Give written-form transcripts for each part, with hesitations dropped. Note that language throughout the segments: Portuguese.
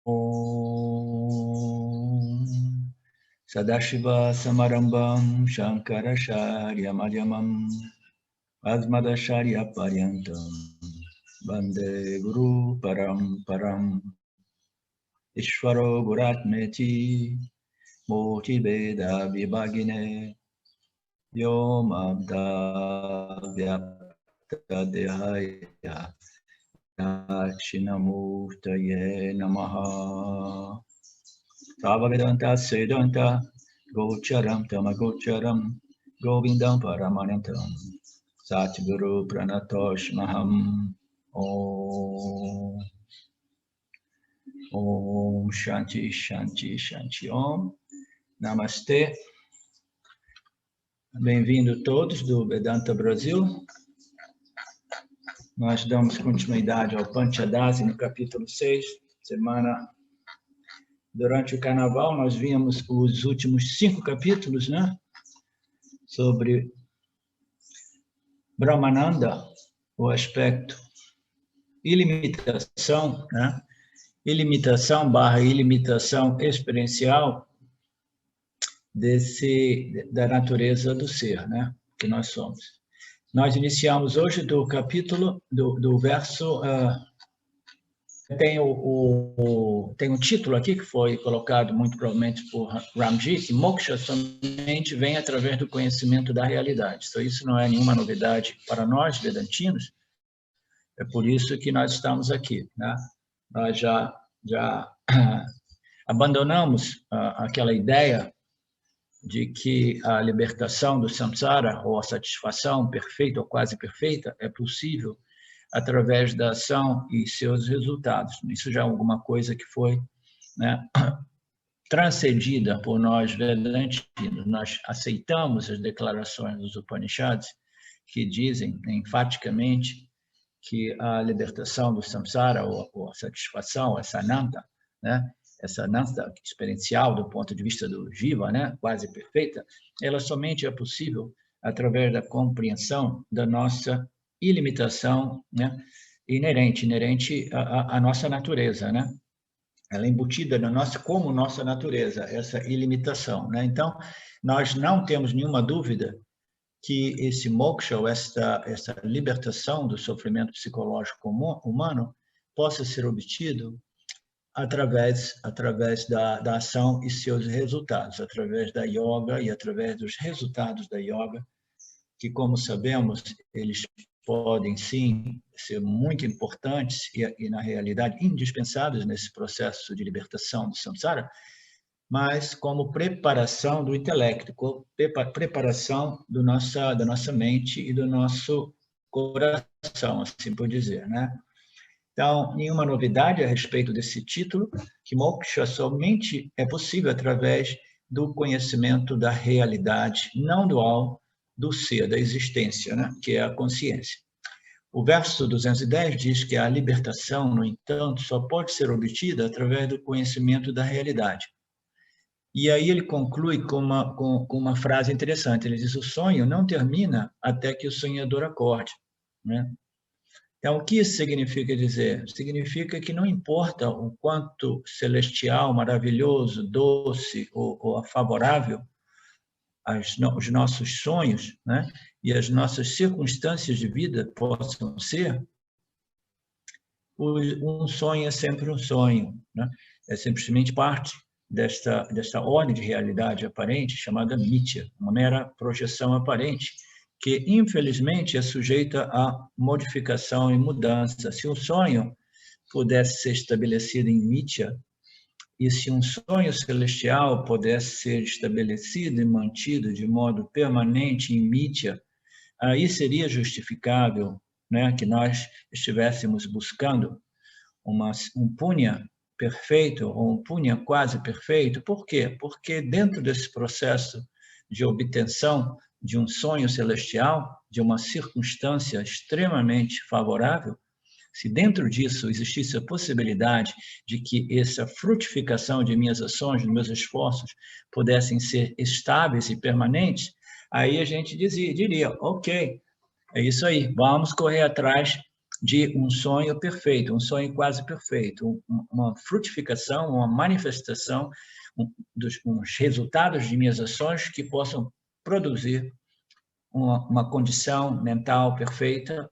Om Sadashiva Samarambam Shankaracharya Madhyamam Asmadacharya Paryantam Vande Guru Paramparam Ishvaro Guratmeti Murti Veda Vibhagine Yomabda Vyapta Dehaya Dakshinamurtaye Namaha Savavedanta Sedanta Gocharam Tamagocharam Govindam Paramanantam Satguru Pranatoshmaham Om Om Shanti Shanti Shanti Om Namastê. Bem-vindo todos do Vedanta Brasil. Nós damos continuidade ao Panchadasi no capítulo 6, Durante o Carnaval, nós vimos os últimos 5 capítulos, né? Sobre Brahmananda, o aspecto ilimitação, né? Ilimitação experiencial da natureza do ser, né? Que nós somos. Nós iniciamos hoje do capítulo, do verso... Tem um título aqui que foi colocado muito provavelmente por Ramji, que moksha somente vem através do conhecimento da realidade. Então, isso não é nenhuma novidade para nós, vedantinos. É por isso que nós estamos aqui, né? Nós já abandonamos aquela ideia de que a libertação do samsara, ou a satisfação perfeita ou quase perfeita, é possível através da ação e seus resultados. Isso já é alguma coisa que foi, né, transcendida por nós vedantinos. Nós aceitamos as declarações dos Upanishads que dizem enfaticamente que a libertação do samsara, ou a satisfação, essa ananta, né, essa ananta experiencial do ponto de vista do jiva, né, quase perfeita, ela somente é possível através da compreensão da nossa ilimitação, né, inerente à nossa natureza, né? Ela é embutida na nossa, como nossa natureza, essa ilimitação, né? Então, nós não temos nenhuma dúvida que esse moksha, ou essa libertação do sofrimento psicológico humano, possa ser obtido através da ação e seus resultados, através da yoga e através dos resultados da yoga, que, como sabemos, eles podem, sim, ser muito importantes e na realidade, indispensáveis nesse processo de libertação do samsara, mas como preparação do intelecto, preparação da nossa mente e do nosso coração, assim por dizer, né? Então, nenhuma novidade a respeito desse título, que moksha somente é possível através do conhecimento da realidade não dual do ser, da existência, né? Que é a consciência. O verso 210 diz que a libertação, no entanto, só pode ser obtida através do conhecimento da realidade. E aí ele conclui com uma frase interessante. Ele diz: o sonho não termina até que o sonhador acorde, né? Então, o que isso significa dizer? Significa que não importa o quanto celestial, maravilhoso, doce ou favorável os nossos sonhos, né, e as nossas circunstâncias de vida possam ser, um sonho é sempre um sonho, né? É simplesmente parte desta ordem de realidade aparente chamada mithya, uma mera projeção aparente, que infelizmente é sujeita a modificação e mudança. Se um sonho pudesse ser estabelecido em mithya, e se um sonho celestial pudesse ser estabelecido e mantido de modo permanente em mithya, aí seria justificável, né, que nós estivéssemos buscando um punya perfeito ou um punya quase perfeito. Por quê? Porque dentro desse processo de obtenção de um sonho celestial, de uma circunstância extremamente favorável, se dentro disso existisse a possibilidade de que essa frutificação de minhas ações, de meus esforços, pudessem ser estáveis e permanentes, aí a gente diria, ok, é isso aí, vamos correr atrás de um sonho perfeito, um sonho quase perfeito, uma frutificação, uma manifestação dos resultados de minhas ações que possam produzir uma condição mental perfeita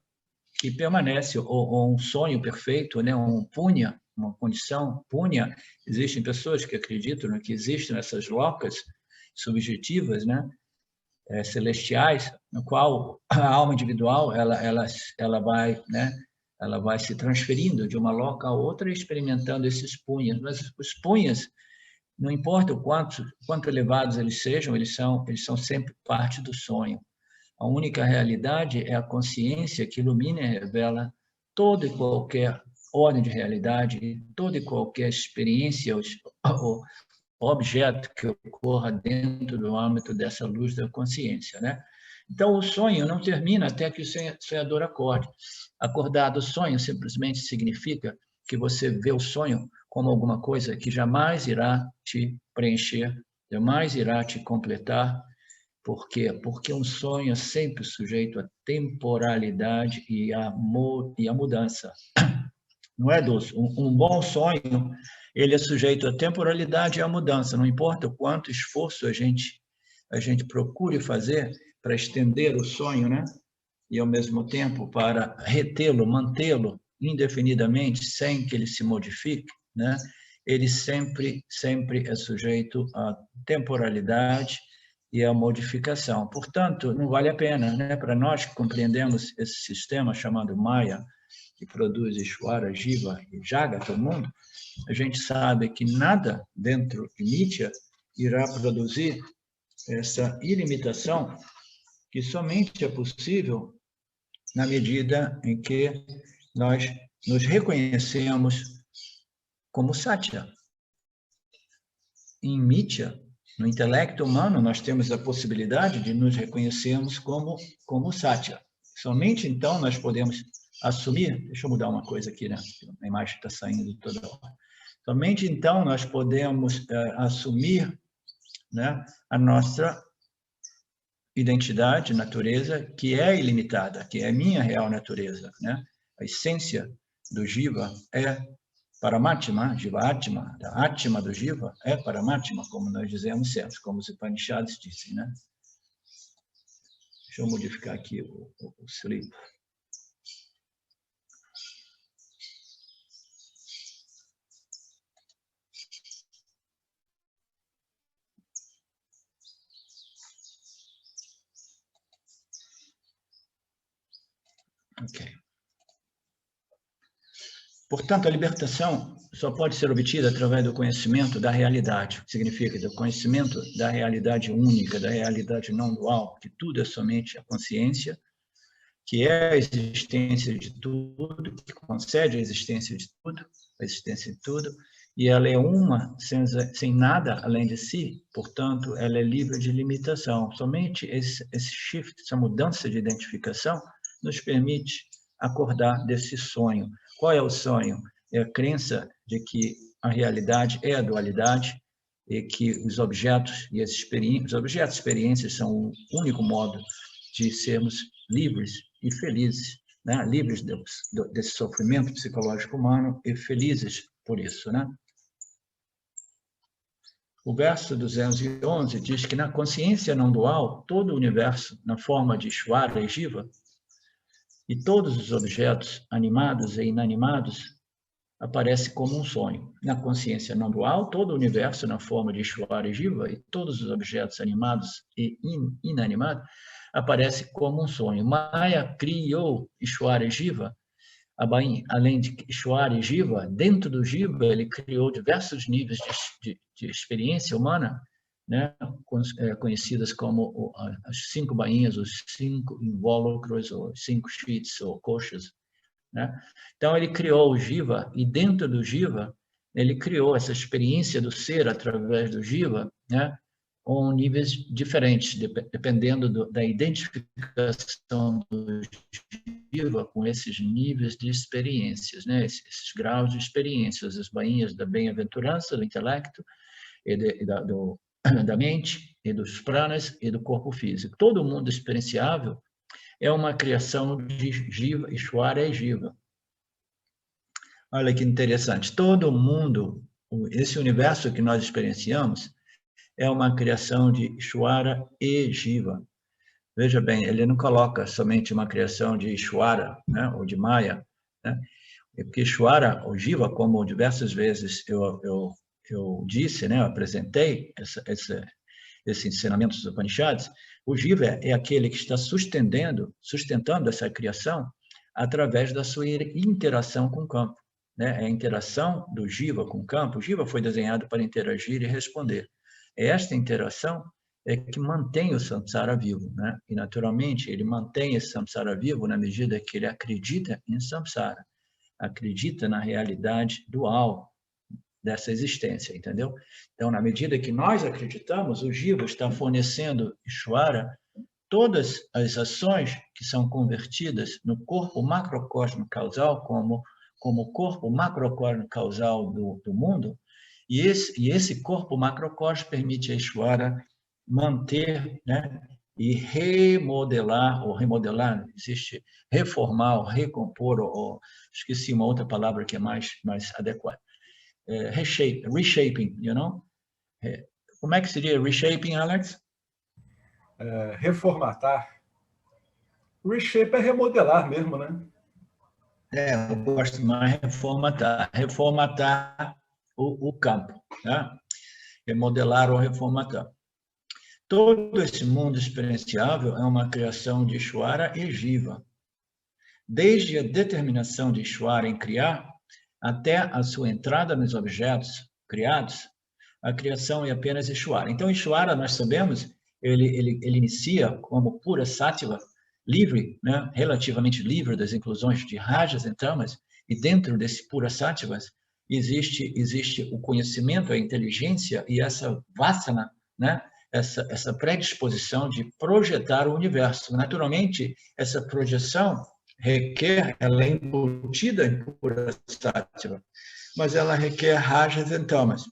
que permanece, ou um sonho perfeito, né? Um punya, uma condição punya. Existem pessoas que acreditam, né, que existem essas locas subjetivas, né? Celestiais, no qual a alma individual ela vai, né? Ela vai se transferindo de uma loca a outra, experimentando esses punhas. Mas os punhas, não importa o quanto elevados eles são sempre parte do sonho. A única realidade é a consciência que ilumina e revela toda e qualquer ordem de realidade, toda e qualquer experiência ou objeto que ocorra dentro do âmbito dessa luz da consciência, né? Então, o sonho não termina até que o sonhador acorde. Acordar do sonho simplesmente significa que você vê o sonho como alguma coisa que jamais irá te preencher, jamais irá te completar. Por quê? Porque um sonho é sempre sujeito à temporalidade e à mudança. Não é, Dulce? Um bom sonho, ele é sujeito à temporalidade e à mudança. Não importa o quanto esforço a gente procure fazer para estender o sonho, né? E, ao mesmo tempo, para retê-lo, mantê-lo indefinidamente, sem que ele se modifique, né? Ele sempre é sujeito à temporalidade e à modificação. Portanto, não vale a pena, né? Para nós que compreendemos esse sistema chamado Maya, que produz Ishvara, Jiva e Jagata, o mundo, a gente sabe que nada dentro de Nitya irá produzir essa ilimitação que somente é possível na medida em que nós nos reconhecemos como Satya. Em Nitya, no intelecto humano, nós temos a possibilidade de nos reconhecermos como Satya. Somente então nós podemos assumir, deixa eu mudar uma coisa aqui, né? A imagem está saindo toda hora. Somente então nós podemos assumir, né, a nossa identidade, natureza, que é ilimitada, que é a minha real natureza, né? A essência do Jiva é Paramatma, Jiva Atma, a Atma do Jiva é Paramatma, como nós dizemos sempre, como os Upanishads dizem, né? Deixa eu modificar aqui o slip. Ok. Portanto, a libertação só pode ser obtida através do conhecimento da realidade, que significa do conhecimento da realidade única, da realidade não dual, que tudo é somente a consciência, que é a existência de tudo, que concede a existência de tudo, a existência de tudo, e ela é uma sem nada além de si, portanto, ela é livre de limitação. Somente esse shift, essa mudança de identificação, nos permite acordar desse sonho. Qual é o sonho? É a crença de que a realidade é a dualidade e que os objetos e as experiências são o único modo de sermos livres e felizes, né? Livres desse sofrimento psicológico humano e felizes por isso, né? O verso 211 diz que na consciência não dual, todo o universo, na forma de Ishvara e Jiva, e todos os objetos animados e inanimados, aparece como um sonho. Na consciência não dual, todo o universo, na forma de Ishvara e Jiva, e todos os objetos animados e inanimados, aparece como um sonho. Maya criou Ishvara e Jiva, além de Ishvara e Jiva, dentro do Jiva ele criou diversos níveis de experiência humana, né, conhecidas como as 5 bainhas, os 5 invólucros, ou 5 sheets, ou coxas, né? Então, ele criou o Jiva, e dentro do Jiva, ele criou essa experiência do ser através do Jiva, né, com níveis diferentes, dependendo da identificação do Jiva com esses níveis de experiências, né, esses graus de experiências, as bainhas da bem-aventurança, do intelecto, e da mente, e dos pranas, e do corpo físico. Todo mundo experienciável é uma criação de Jiva, Ishvara e Jiva. Olha que interessante. Todo mundo, esse universo que nós experienciamos, é uma criação de Ishvara e Jiva. Veja bem, ele não coloca somente uma criação de Ishvara, né, ou de Maya, né? É porque Ishvara, ou Jiva, como diversas vezes eu disse, né, eu apresentei esse ensinamento dos Upanishads, o Jiva é aquele que está sustentando essa criação através da sua interação com o campo, né? É a interação do Jiva com o campo. O Jiva foi desenhado para interagir e responder. É esta interação é que mantém o samsara vivo, né? E, naturalmente, ele mantém esse samsara vivo na medida que ele acredita em samsara, acredita na realidade dual dessa existência, entendeu? Então, na medida que nós acreditamos, o Jiva está fornecendo Ishvara todas as ações que são convertidas no corpo macrocósmico causal como corpo macrocósmico causal do mundo, e esse corpo macrocósmico permite a Ishvara manter, né, e remodelar, existe reformar, ou recompor, ou esqueci uma outra palavra que é mais adequada. Reshaping, you know? Como é que seria reshaping, Alex? Reformatar. Reshape é remodelar mesmo, né? Eu gosto mais de reformatar o campo, tá? Remodelar ou reformatar. Todo esse mundo experienciável é uma criação de Ishvara e Jiva. Desde a determinação de Ishvara em criar, até a sua entrada nos objetos criados, a criação é apenas Ishvara. Então, Ishvara, nós sabemos, ele inicia como pura sátiva, livre, né? Relativamente livre das inclusões de rajas e tamas, e dentro desse pura sáttvas existe o conhecimento, a inteligência e essa vasana, né? Essa predisposição de projetar o universo. Naturalmente, essa projeção ela é embutida em pura sáttva, mas ela requer rajas e tamas.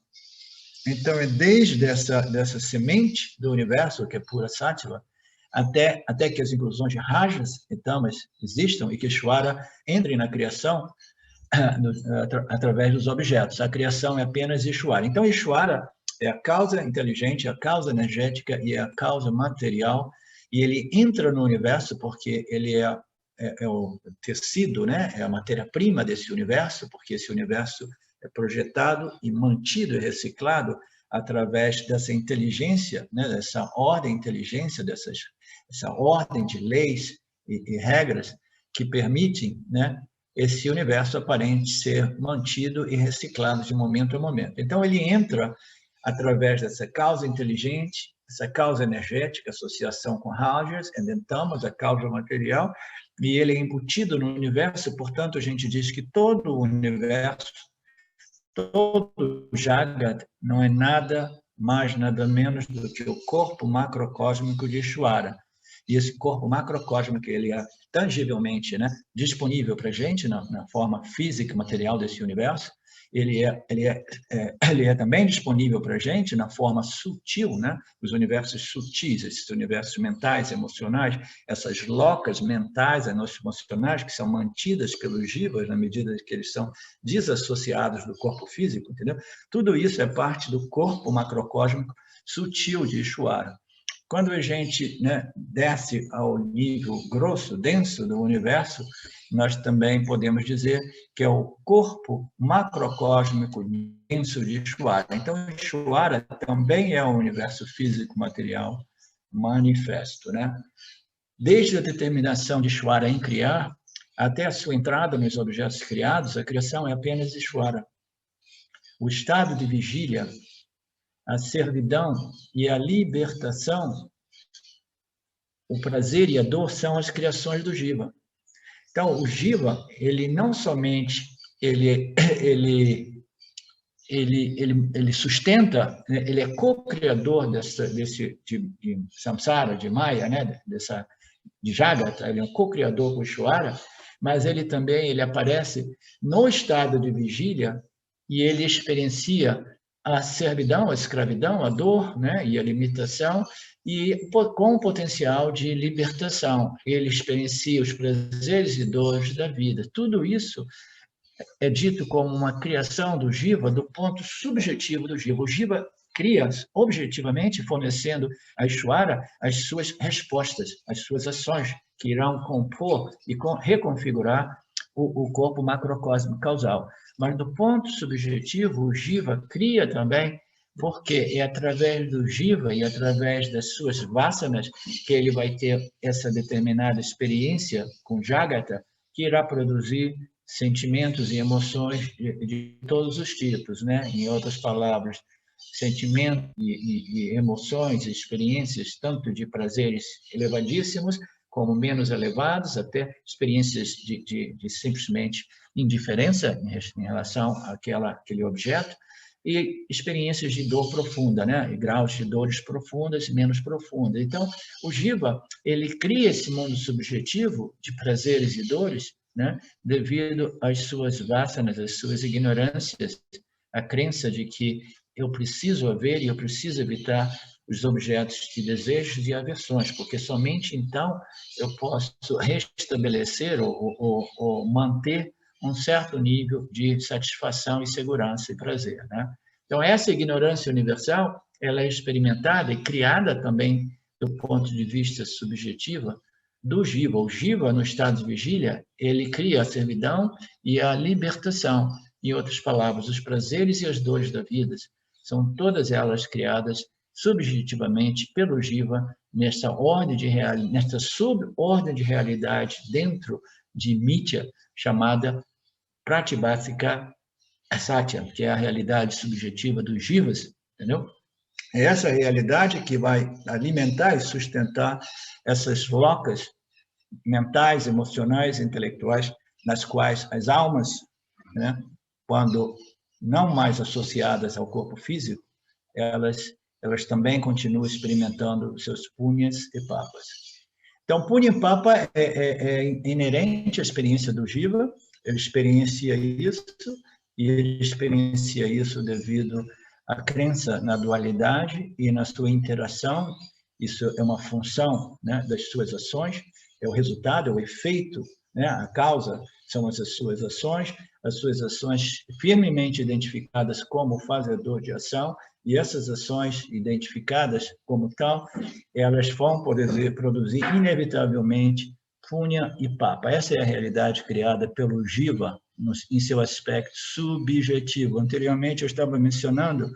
Então, é desde dessa semente do universo, que é pura sáttva, até que as inclusões de rajas e tamas existam e que Ishvara entre na criação através dos objetos. A criação é apenas Ishvara. Então, Ishvara é a causa inteligente, a causa energética e a causa material, e ele entra no universo porque ele é o tecido, né? É a matéria-prima desse universo, porque esse universo é projetado e mantido e reciclado através dessa inteligência, né? Dessa ordem inteligência, essa ordem de leis e regras que permitem, né? Esse universo aparente ser mantido e reciclado de momento a momento. Então, ele entra através dessa causa inteligente, essa causa energética, associação com rajas, endentamos a causa material, e ele é embutido no universo, portanto, a gente diz que todo o universo, todo o Jagat, não é nada mais, nada menos do que o corpo macrocósmico de Ishvara. E esse corpo macrocósmico, ele é tangivelmente, né, disponível para a gente na forma física, material desse universo. Ele é também disponível para a gente na forma sutil, né? Os universos sutis, esses universos mentais, emocionais, essas locas mentais, emocionais, que são mantidas pelos jivas na medida que eles são desassociados do corpo físico, entendeu? Tudo isso é parte do corpo macrocósmico sutil de Ishvara. Quando a gente, né, desce ao nível grosso, denso do universo, nós também podemos dizer que é o corpo macrocósmico denso de Ishvara. Então, Ishvara também é o universo físico material manifesto, né? Desde a determinação de Ishvara em criar até a sua entrada nos objetos criados, a criação é apenas Ishvara. O estado de vigília, a servidão e a libertação, o prazer e a dor são as criações do Jiva. Então, o Jiva, ele não somente ele sustenta, ele é co-criador de samsara, de Maya, né? De Jagata, ele é um co-criador com Ishvara, mas ele aparece no estado de vigília e ele experiencia a servidão, a escravidão, a dor, né? E a limitação, e com o potencial de libertação. Ele experiencia os prazeres e dores da vida. Tudo isso é dito como uma criação do Jiva do ponto subjetivo do Jiva. O Jiva cria objetivamente, fornecendo a Ishvara as suas respostas, as suas ações, que irão compor e reconfigurar o corpo macrocósmico causal. Mas do ponto subjetivo, o Jiva cria também, porque é através do Jiva e através das suas vasanas que ele vai ter essa determinada experiência com Jagata, que irá produzir sentimentos e emoções de todos os tipos, né? Em outras palavras, sentimentos e emoções, experiências tanto de prazeres elevadíssimos como menos elevados, até experiências de simplesmente indiferença em relação àquele objeto, e experiências de dor profunda, né? E graus de dores profundas, menos profundas. Então, o Jiva, ele cria esse mundo subjetivo de prazeres e dores, né? Devido às suas vasanas, às suas ignorâncias, a crença de que eu preciso haver e eu preciso evitar os objetos de desejos e aversões, porque somente então eu posso restabelecer ou manter um certo nível de satisfação e segurança e prazer, né? Então, essa ignorância universal, ela é experimentada e criada também do ponto de vista subjetivo do Jiva. O Jiva, no estado de vigília, ele cria a servidão e a libertação. Em outras palavras, os prazeres e as dores da vida são todas elas criadas subjetivamente pelo Jiva nesta subordem de realidade dentro de Mitya, chamada Pratibhasika Satya, que é a realidade subjetiva dos Jivas, entendeu? É essa realidade que vai alimentar e sustentar essas locas mentais, emocionais, intelectuais, nas quais as almas, né, quando não mais associadas ao corpo físico, elas também continuam experimentando os seus punhas e papas. Então, punha e papa é inerente à experiência do Jiva, ele experiencia isso, e ele experiencia isso devido à crença na dualidade e na sua interação. Isso é uma função, né, das suas ações, é o resultado, é o efeito, né, a causa são as suas ações firmemente identificadas como fazedor de ação, e essas ações identificadas como tal, elas vão poder produzir inevitavelmente punha e papa. Essa é a realidade criada pelo Jiva em seu aspecto subjetivo. Anteriormente eu estava mencionando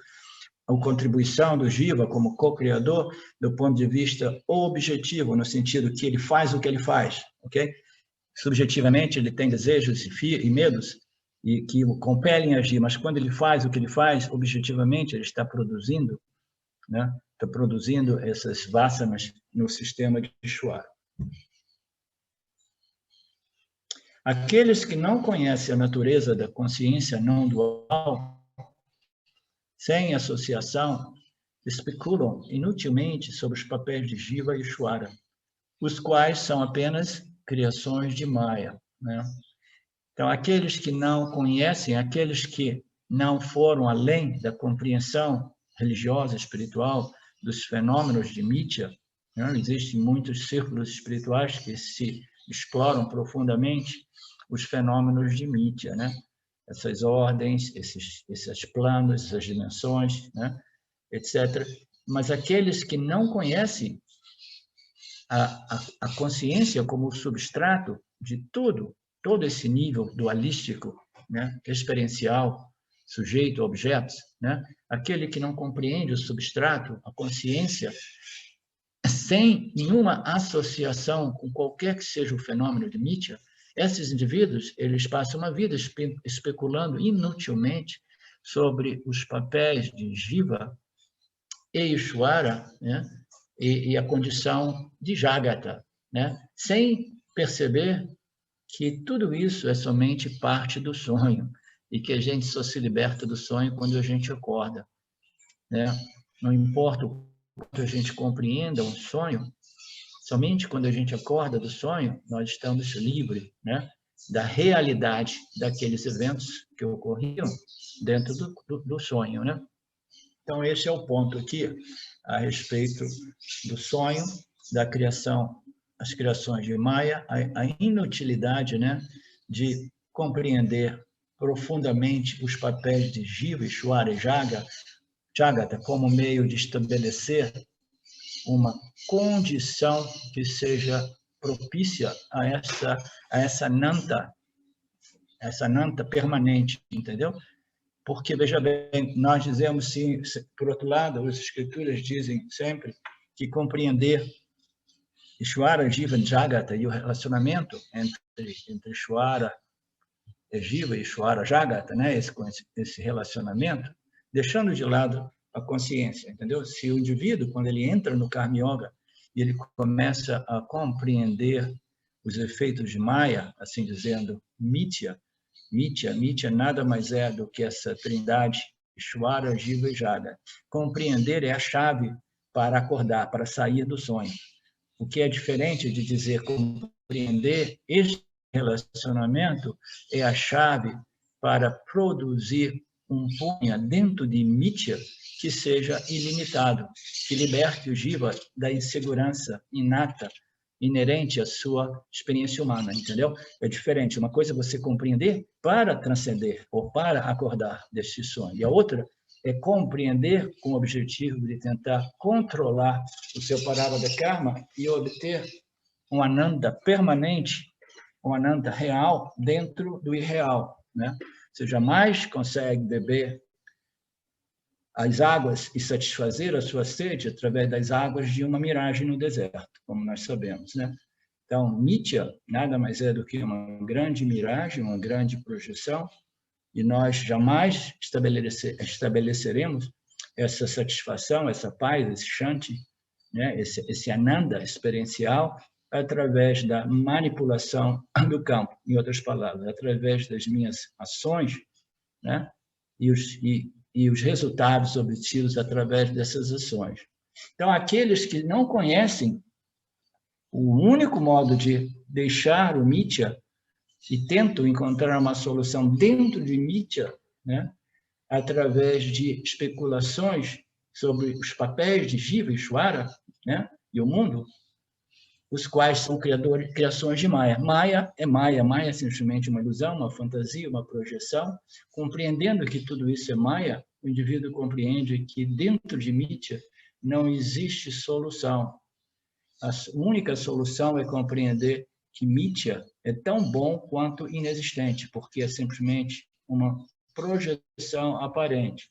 a contribuição do Jiva como co-criador do ponto de vista objetivo, no sentido que ele faz o que ele faz, ok? Subjetivamente ele tem desejos e medos e que o compelem a agir, mas quando ele faz o que ele faz, objetivamente ele está produzindo, né? Está produzindo essas vasanas no sistema de Ishvara. Aqueles que não conhecem a natureza da consciência não dual, sem associação, especulam inutilmente sobre os papéis de Jiva e Ishvara, os quais são apenas criações de Maya, né? Então, aqueles que não conhecem, aqueles que não foram além da compreensão religiosa, espiritual, dos fenômenos de Mitya, né? Existem muitos círculos espirituais que se exploram profundamente os fenômenos de Mitya, né? Essas ordens, esses planos, essas dimensões, né? Etc. Mas aqueles que não conhecem a consciência como substrato de tudo, todo esse nível dualístico, né, experiencial, sujeito a objetos, né, aquele que não compreende o substrato, a consciência, sem nenhuma associação com qualquer que seja o fenômeno de Mitya, esses indivíduos, eles passam uma vida especulando inutilmente sobre os papéis de Jiva e Ishvara, né, e a condição de Jagata, né, sem perceber que tudo isso é somente parte do sonho e que a gente só se liberta do sonho quando a gente acorda, né? Não importa o quanto a gente compreenda um sonho, somente quando a gente acorda do sonho, nós estamos livres, né, da realidade daqueles eventos que ocorriam dentro do sonho, né? Então, esse é o ponto aqui a respeito do sonho, da criação, as criações de Maya, a inutilidade, né, de compreender profundamente os papéis de Jiva, Ishvara e Jagata como meio de estabelecer uma condição que seja propícia a essa nanta permanente, entendeu? Porque, veja bem, nós dizemos, sim, por outro lado, as escrituras dizem sempre que compreender Ishvara, Jiva e Jagata e o relacionamento entre Ishvara, Jiva e Ishvara, Jagata, né? esse relacionamento, deixando de lado a consciência, entendeu? Se o indivíduo, quando ele entra no Karma Yoga e ele começa a compreender os efeitos de Maya, assim dizendo, Mitya nada mais é do que essa trindade, Ishvara, Jiva e Jagata. Compreender é a chave para acordar, para sair do sonho. O que é diferente de dizer compreender este relacionamento é a chave para produzir um punha dentro de Mitya que seja ilimitado, que liberte o Jiva da insegurança inata, inerente à sua experiência humana, entendeu? É diferente. Uma coisa é você compreender para transcender ou para acordar deste sonho, e a outra é compreender com o objetivo de tentar controlar o seu parabada karma e obter um ananda permanente, um ananda real dentro do irreal, né? Você jamais consegue beber as águas e satisfazer a sua sede através das águas de uma miragem no deserto, como nós sabemos, né? Então, Mitya nada mais é do que uma grande miragem, uma grande projeção, e nós jamais estabeleceremos essa satisfação, essa paz, esse shanti, né? esse ananda experiencial, através da manipulação do campo, em outras palavras, através das minhas ações, né? e os resultados obtidos através dessas ações. Então, aqueles que não conhecem o único modo de deixar o Mitya e tentam encontrar uma solução dentro de Mitya, né? através de especulações sobre os papéis de Jiva e Ishvara, né? e o mundo, os quais são criações de Maya. Maya é simplesmente uma ilusão, uma fantasia, uma projeção. Compreendendo que tudo isso é Maya, o indivíduo compreende que dentro de Mitya não existe solução. A única solução é compreender que Mitya é tão bom quanto inexistente, porque é simplesmente uma projeção aparente.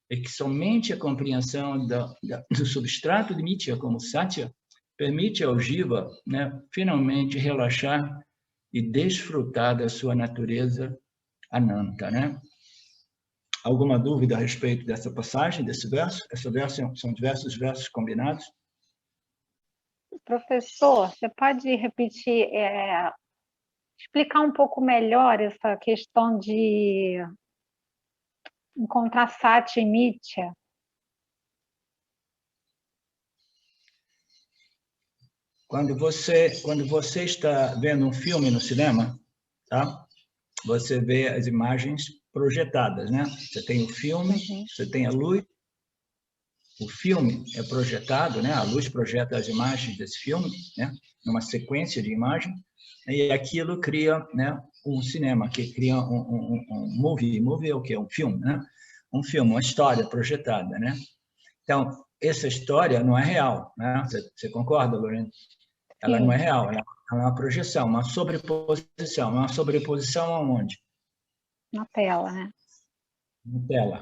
É que somente a compreensão do substrato de Mitya como Satya permite ao Jiva, né, finalmente relaxar e desfrutar da sua natureza ananta, né? Alguma dúvida a respeito dessa passagem, desse verso? Esse verso são diversos versos combinados. Professor, você pode repetir, explicar um pouco melhor essa questão de encontrar Satya e Mitya? Quando você está vendo um filme no cinema, tá? Você vê as imagens projetadas, né? Você tem o filme, você tem a luz. O filme é projetado, né? A luz projeta as imagens desse filme, né? Numa sequência de imagens, e aquilo cria, né? Um cinema, que cria um movie. Movie é o quê? Um filme, né? Um filme, uma história projetada, né? Então, essa história não é real, né? Você concorda, Lorena? Ela não é real, ela é uma projeção, uma sobreposição. Uma sobreposição aonde? Na tela, né?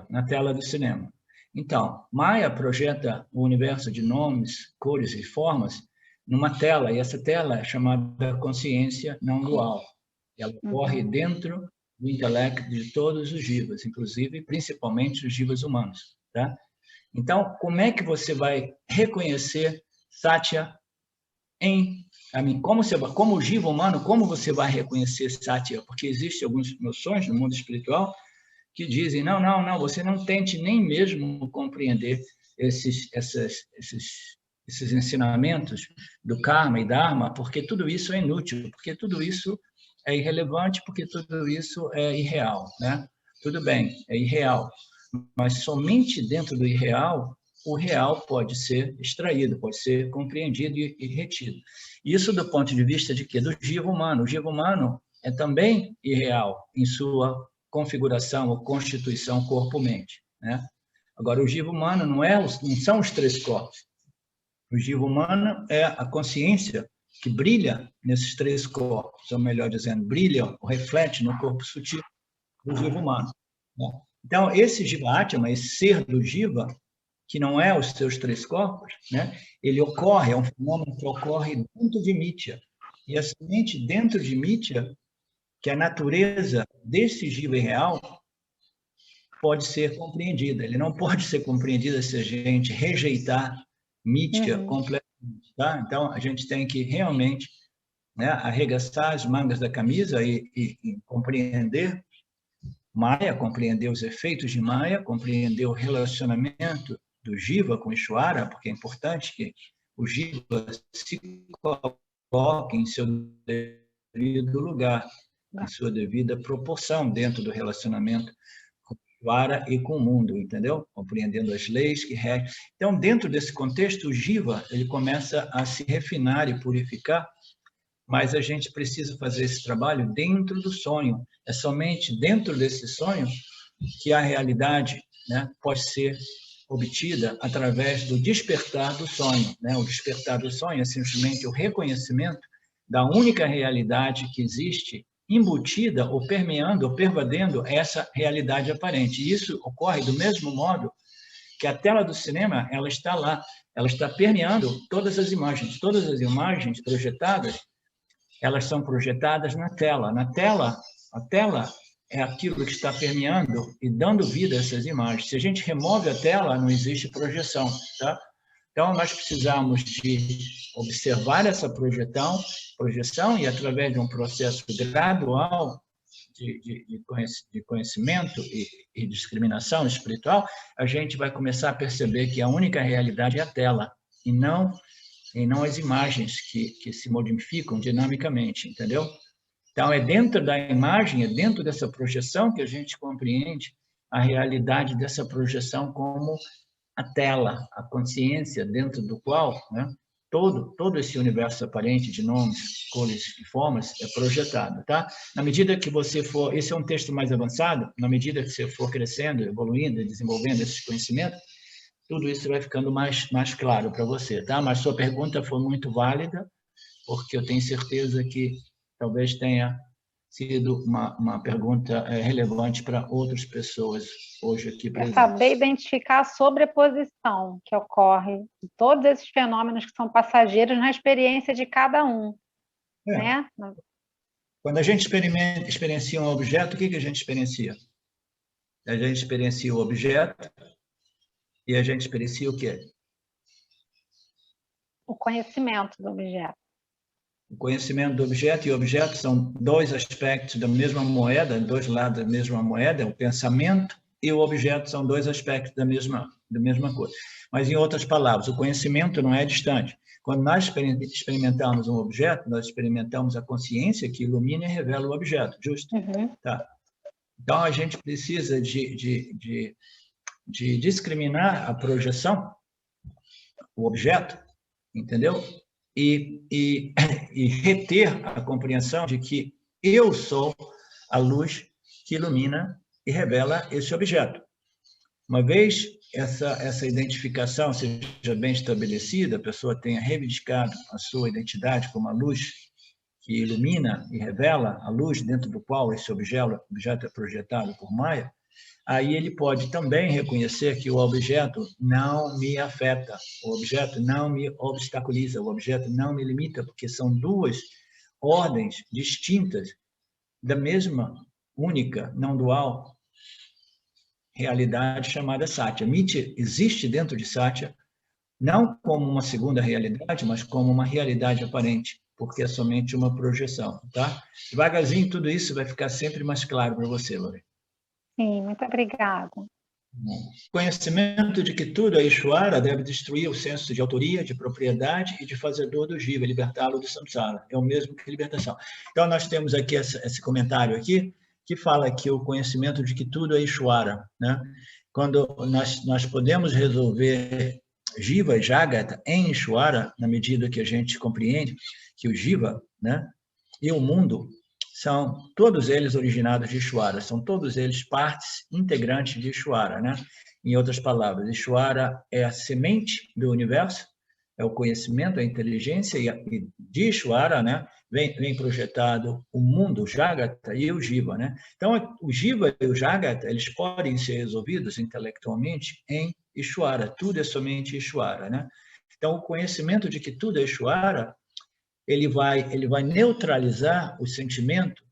Na tela do cinema. Então, Maya projeta o universo de nomes, cores e formas numa tela, e essa tela é chamada consciência não dual. Ela corre dentro do intelecto de todos os jivas, inclusive, principalmente os jivas humanos, tá? Então, como é que você vai reconhecer Satya como jiva humano, como você vai reconhecer Satya? Porque existem algumas noções no mundo espiritual que dizem, não, você não tente nem mesmo compreender esses ensinamentos do karma e dharma, porque tudo isso é inútil, porque tudo isso é irrelevante, porque tudo isso é irreal, né? Tudo bem, é irreal, mas somente dentro do irreal, o real pode ser extraído, pode ser compreendido e retido. Isso do ponto de vista de quê? Do jiva humano. O jiva humano é também irreal em sua configuração ou constituição corpo-mente, né? Agora, o jiva humano não são os 3 corpos. O jiva humano é a consciência que brilha nesses 3 corpos, ou melhor dizendo, brilha ou reflete no corpo sutil do jiva humano, né? Então, esse jiva atma, esse ser do jiva, que não é os seus 3 corpos, né? Ele ocorre, é um fenômeno que ocorre dentro de Mithya. E é somente dentro de Mithya que a natureza desse jiva irreal pode ser compreendida. Ele não pode ser compreendido se a gente rejeitar Mithya completamente, tá? Então, a gente tem que realmente, né, arregaçar as mangas da camisa e compreender Maya, compreender os efeitos de Maya, compreender o relacionamento do jiva com Ishvara, porque é importante que o jiva se coloque em seu devido lugar, em sua devida proporção dentro do relacionamento com Ishvara e com o mundo, entendeu? Compreendendo as leis que regem. Então, dentro desse contexto, o jiva ele começa a se refinar e purificar, mas a gente precisa fazer esse trabalho dentro do sonho. É somente dentro desse sonho que a realidade, né, pode ser obtida através do despertar do sonho, né? O despertar do sonho é simplesmente o reconhecimento da única realidade que existe, embutida ou permeando ou pervadendo essa realidade aparente. E isso ocorre do mesmo modo que a tela do cinema, ela está lá, ela está permeando todas as imagens projetadas, elas são projetadas na tela. Na tela, a tela é aquilo que está permeando e dando vida a essas imagens. Se a gente remove a tela, não existe projeção, tá? Então, nós precisamos de observar essa projeção e, através de um processo gradual de conhecimento e discriminação espiritual, a gente vai começar a perceber que a única realidade é a tela, e não as imagens que se modificam dinamicamente, entendeu? Então, é dentro da imagem, é dentro dessa projeção que a gente compreende a realidade dessa projeção como a tela, a consciência dentro do qual, né, todo esse universo aparente de nomes, cores e formas é projetado, tá? Na medida que você for... Esse é um texto mais avançado. Na medida que você for crescendo, evoluindo, desenvolvendo esses conhecimentos, tudo isso vai ficando mais claro para você, tá? Mas sua pergunta foi muito válida, porque eu tenho certeza que talvez tenha sido uma pergunta relevante para outras pessoas hoje aqui presentes. É saber identificar a sobreposição que ocorre de todos esses fenômenos que são passageiros na experiência de cada um, né? Quando a gente experiencia um objeto, o que a gente experiencia? A gente experiencia o objeto e a gente experiencia o quê? O conhecimento do objeto. O conhecimento do objeto e o objeto são 2 aspectos da mesma moeda, 2 lados da mesma moeda. O pensamento e o objeto são 2 aspectos da mesma coisa. Mas, em outras palavras, o conhecimento não é distante. Quando nós experimentamos um objeto, nós experimentamos a consciência que ilumina e revela o objeto, justo? Tá. Então, a gente precisa de discriminar a projeção, o objeto, entendeu? E reter a compreensão de que eu sou a luz que ilumina e revela esse objeto. Uma vez essa identificação seja bem estabelecida, a pessoa tenha reivindicado a sua identidade como a luz que ilumina e revela, a luz dentro do qual esse objeto é projetado por Maya, aí ele pode também reconhecer que o objeto não me afeta, o objeto não me obstaculiza, o objeto não me limita, porque são 2 ordens distintas da mesma, única, não dual, realidade chamada Satya. Mithya existe dentro de Satya, não como uma segunda realidade, mas como uma realidade aparente, porque é somente uma projeção, tá? Devagarzinho, tudo isso vai ficar sempre mais claro para você, Lorena. Sim, muito obrigada. Conhecimento de que tudo é Ishvara deve destruir o senso de autoria, de propriedade e de fazedor do jiva, libertá-lo do samsara. É o mesmo que libertação. Então, nós temos aqui esse comentário aqui, que fala que o conhecimento de que tudo é Ishvara, né? Quando nós podemos resolver jiva e jagata em Ishvara, na medida que a gente compreende que o jiva, né, e o mundo são todos eles originados de Ishvara, são todos eles partes integrantes de Ishvara, né? Em outras palavras, Ishvara é a semente do universo, é o conhecimento, a inteligência, e de Ishvara, né, vem projetado o mundo, o Jagata e o Jiva, né? Então, o Jiva e o Jagata, eles podem ser resolvidos intelectualmente em Ishvara, tudo é somente Ishvara, né? Então, o conhecimento de que tudo é Ishvara, ele vai neutralizar o sentimento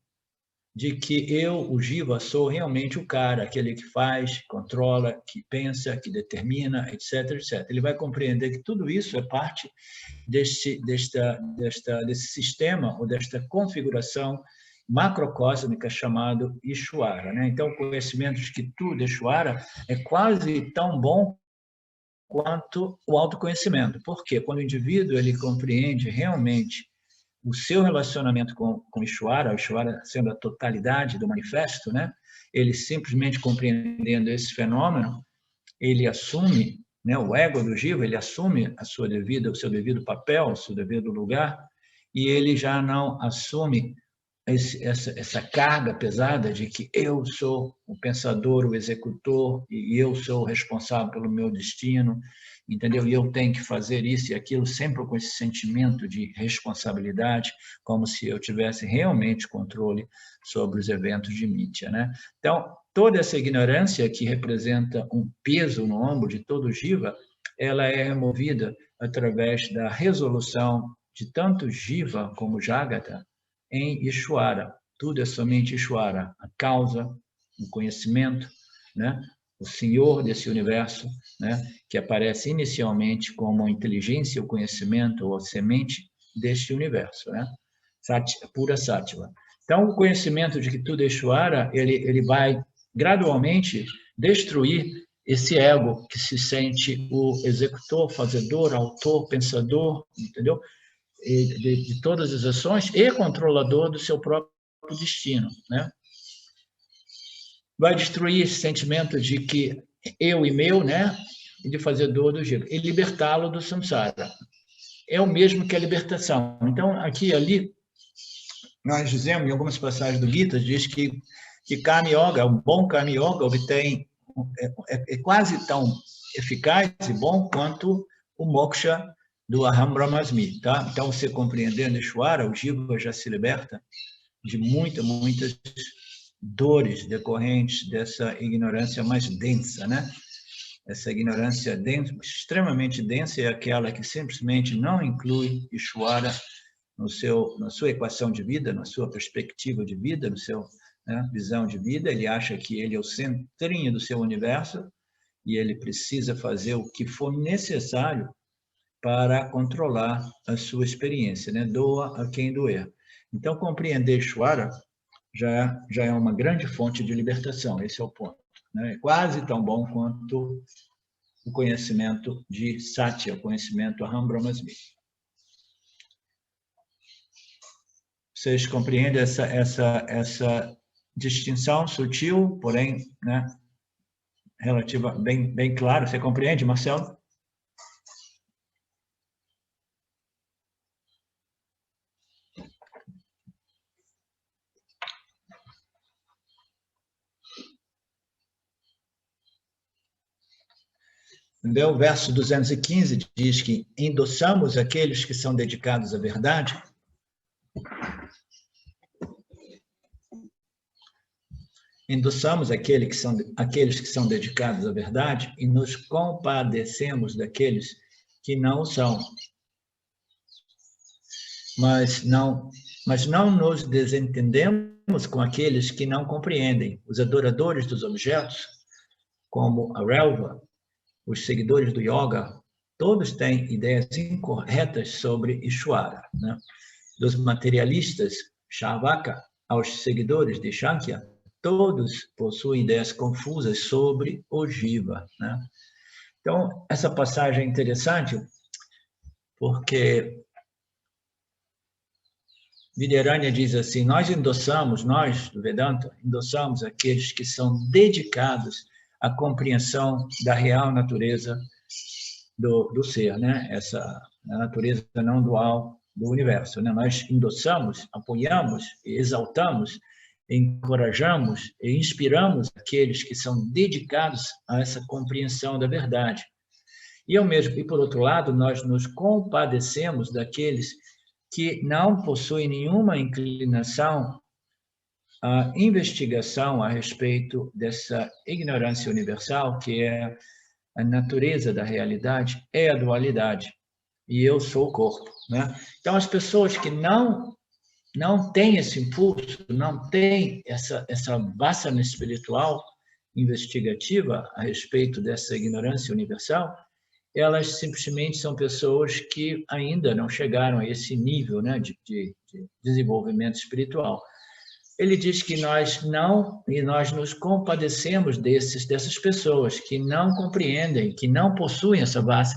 de que eu, o Jiva, sou realmente o cara, aquele que faz, controla, que pensa, que determina, etc, etc. Ele vai compreender que tudo isso é parte desse sistema ou desta configuração macrocósmica chamado Ishvara, né? Então, o conhecimento de que tudo é Ishvara é quase tão bom quanto o autoconhecimento. Por quê? Quando o indivíduo ele compreende realmente o seu relacionamento com Ishvara, Ishvara sendo a totalidade do manifesto, né? Ele simplesmente compreendendo esse fenômeno, ele assume, né, o ego do Jiva, ele assume o seu devido papel, o seu devido lugar, e ele já não assume essa carga pesada de que eu sou o pensador, o executor, e eu sou o responsável pelo meu destino, entendeu? E eu tenho que fazer isso e aquilo, sempre com esse sentimento de responsabilidade, como se eu tivesse realmente controle sobre os eventos de Mithya, né? Então, toda essa ignorância que representa um peso no ombro de todo Jiva, ela é removida através da resolução de tanto Jiva como Jagata em Ishvara. Tudo é somente Ishvara, a causa, o conhecimento, né? O Senhor desse universo, né? Que aparece inicialmente como a inteligência, o conhecimento ou a semente deste universo, né? Pura Sattva. Então, o conhecimento de que tudo é Ishvara, ele vai gradualmente destruir esse ego que se sente o executor, fazedor, autor, pensador, entendeu? De todas as ações e controlador do seu próprio destino, né? Vai destruir esse sentimento de que eu e meu, né? E de fazedor do Jiva, e libertá-lo do samsara. É o mesmo que a libertação. Então, aqui e ali, nós dizemos, em algumas passagens do Gita, diz que Karma Yoga, um bom Karma Yoga, obtém, é quase tão eficaz e bom quanto o moksha do Aham Brahmasmi, tá? Então, você compreendendo Ishvara, o Jiva já se liberta de muitas dores decorrentes dessa ignorância mais densa, né? Essa ignorância densa, extremamente densa, é aquela que simplesmente não inclui Ishvara na sua equação de vida, na sua perspectiva de vida, no seu, né, visão de vida. Ele acha que ele é o centrinho do seu universo e ele precisa fazer o que for necessário para controlar a sua experiência, né? Doa a quem doer. Então, compreender Ishvara já é uma grande fonte de libertação, esse é o ponto, né? É quase tão bom quanto o conhecimento de Satya, o conhecimento Aham Brahmasmi. Vocês compreendem essa distinção sutil, porém, né, relativa, bem clara? Você compreende, Marcelo? Entendeu? O verso 215 diz que endossamos aqueles que são dedicados à verdade. Endossamos aqueles que são dedicados à verdade e nos compadecemos daqueles que não são. Mas não nos desentendemos com aqueles que não compreendem. Os adoradores dos objetos, como a relva, os seguidores do yoga, todos têm ideias incorretas sobre Ishvara, né? Dos materialistas, Shavaka, aos seguidores de Shankya, todos possuem ideias confusas sobre o Jiva, né? Então, essa passagem é interessante porque Vidyaranya diz assim, nós, do Vedanta, endossamos aqueles que são dedicados à compreensão da real natureza do ser, né? A natureza não dual do universo, né? Nós endossamos, apoiamos, exaltamos, encorajamos e inspiramos aqueles que são dedicados a essa compreensão da verdade. E por outro lado, nós nos compadecemos daqueles que não possuem nenhuma inclinação à investigação a respeito dessa ignorância universal, que é a natureza da realidade, é a dualidade. E eu sou o corpo, né? Então, as pessoas que não têm esse impulso, não têm essa vássana espiritual investigativa a respeito dessa ignorância universal, elas simplesmente são pessoas que ainda não chegaram a esse nível, né, de desenvolvimento espiritual. Ele diz que nós nos compadecemos dessas pessoas que não compreendem, que não possuem essa base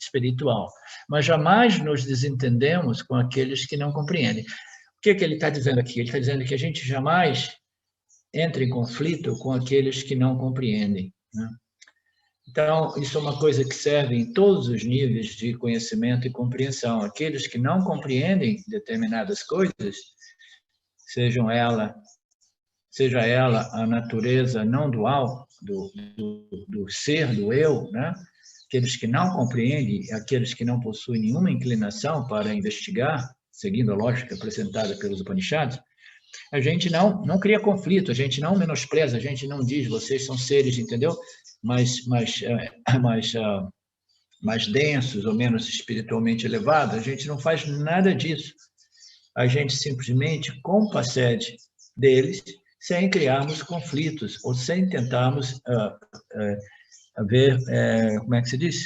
espiritual, mas jamais nos desentendemos com aqueles que não compreendem. O que ele está dizendo aqui? Ele está dizendo que a gente jamais entra em conflito com aqueles que não compreendem, né? Então, isso é uma coisa que serve em todos os níveis de conhecimento e compreensão. Aqueles que não compreendem determinadas coisas, seja ela a natureza não dual do ser, do eu, né? Aqueles que não compreendem, aqueles que não possuem nenhuma inclinação para investigar, seguindo a lógica apresentada pelos Upanishads, a gente não cria conflito, a gente não menospreza, a gente não diz, vocês são seres, entendeu? Mais densos ou menos espiritualmente elevados, a gente não faz nada disso. A gente simplesmente compadece deles sem criarmos conflitos ou sem tentarmos ver, como é que se diz?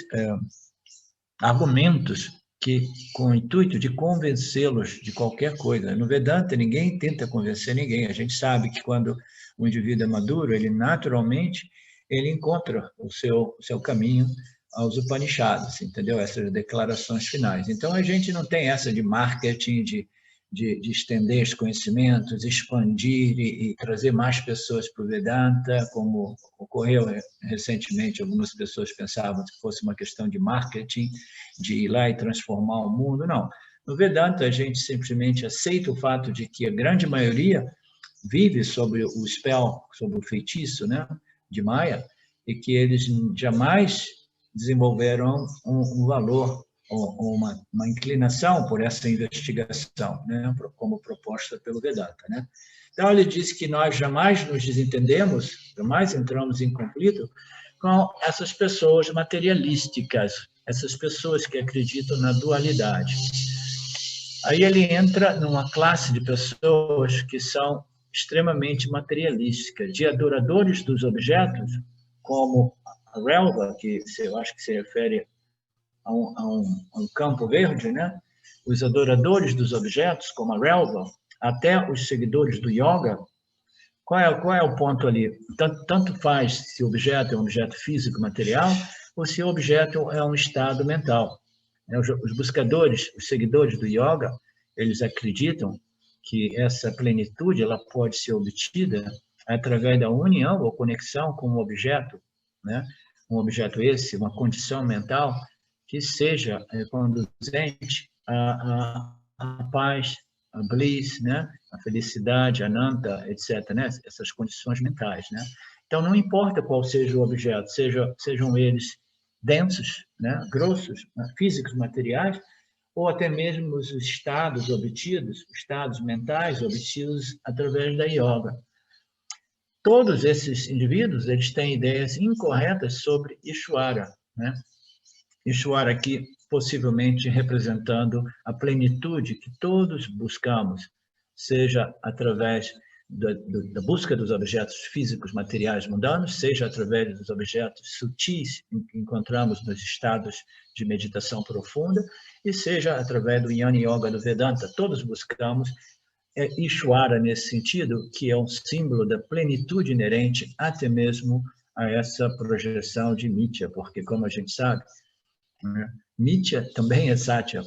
Argumentos com o intuito de convencê-los de qualquer coisa. No Vedanta, ninguém tenta convencer ninguém. A gente sabe que quando o indivíduo é maduro, ele naturalmente encontra o seu caminho aos Upanishads, entendeu? Essas declarações finais. Então, a gente não tem essa de marketing, de estender os conhecimentos, expandir e trazer mais pessoas para o Vedanta, como ocorreu recentemente. Algumas pessoas pensavam que fosse uma questão de marketing, de ir lá e transformar o mundo. Não. No Vedanta, a gente simplesmente aceita o fato de que a grande maioria vive sobre o spell, sobre o feitiço, né, de Maya, e que eles jamais desenvolveram um valor ou uma inclinação por essa investigação, né, como proposta pelo Vedanta, né? Então, ele diz que nós jamais nos desentendemos, jamais entramos em conflito com essas pessoas materialísticas, essas pessoas que acreditam na dualidade. Aí ele entra numa classe de pessoas que são extremamente materialísticas, de adoradores dos objetos, como a relva, que eu acho que se refere a um campo verde, né? Os adoradores dos objetos, como a relva, até os seguidores do yoga. Qual é o ponto ali? Tanto faz se o objeto é um objeto físico, material, ou se o objeto é um estado mental. Os buscadores, os seguidores do yoga, eles acreditam que essa plenitude ela pode ser obtida através da união ou conexão com um objeto, né? Um objeto esse, uma condição mental que seja conduzente à paz, a bliss, né? A felicidade, a ananta, etc., né? Essas condições mentais, né? Então, não importa qual seja o objeto, sejam eles densos, né? Grossos, físicos, materiais, ou até mesmo os estados obtidos, estados mentais obtidos através da yoga. Todos esses indivíduos, eles têm ideias incorretas sobre Ishvara, né? Ishvara aqui possivelmente representando a plenitude que todos buscamos, seja através da busca dos objetos físicos materiais mundanos, seja através dos objetos sutis que encontramos nos estados de meditação profunda, e seja através do Jnana Yoga do Vedanta. Todos buscamos Ishvara nesse sentido, que é um símbolo da plenitude inerente até mesmo a essa projeção de Mitya, porque, como a gente sabe, né, Mitya também é Satya,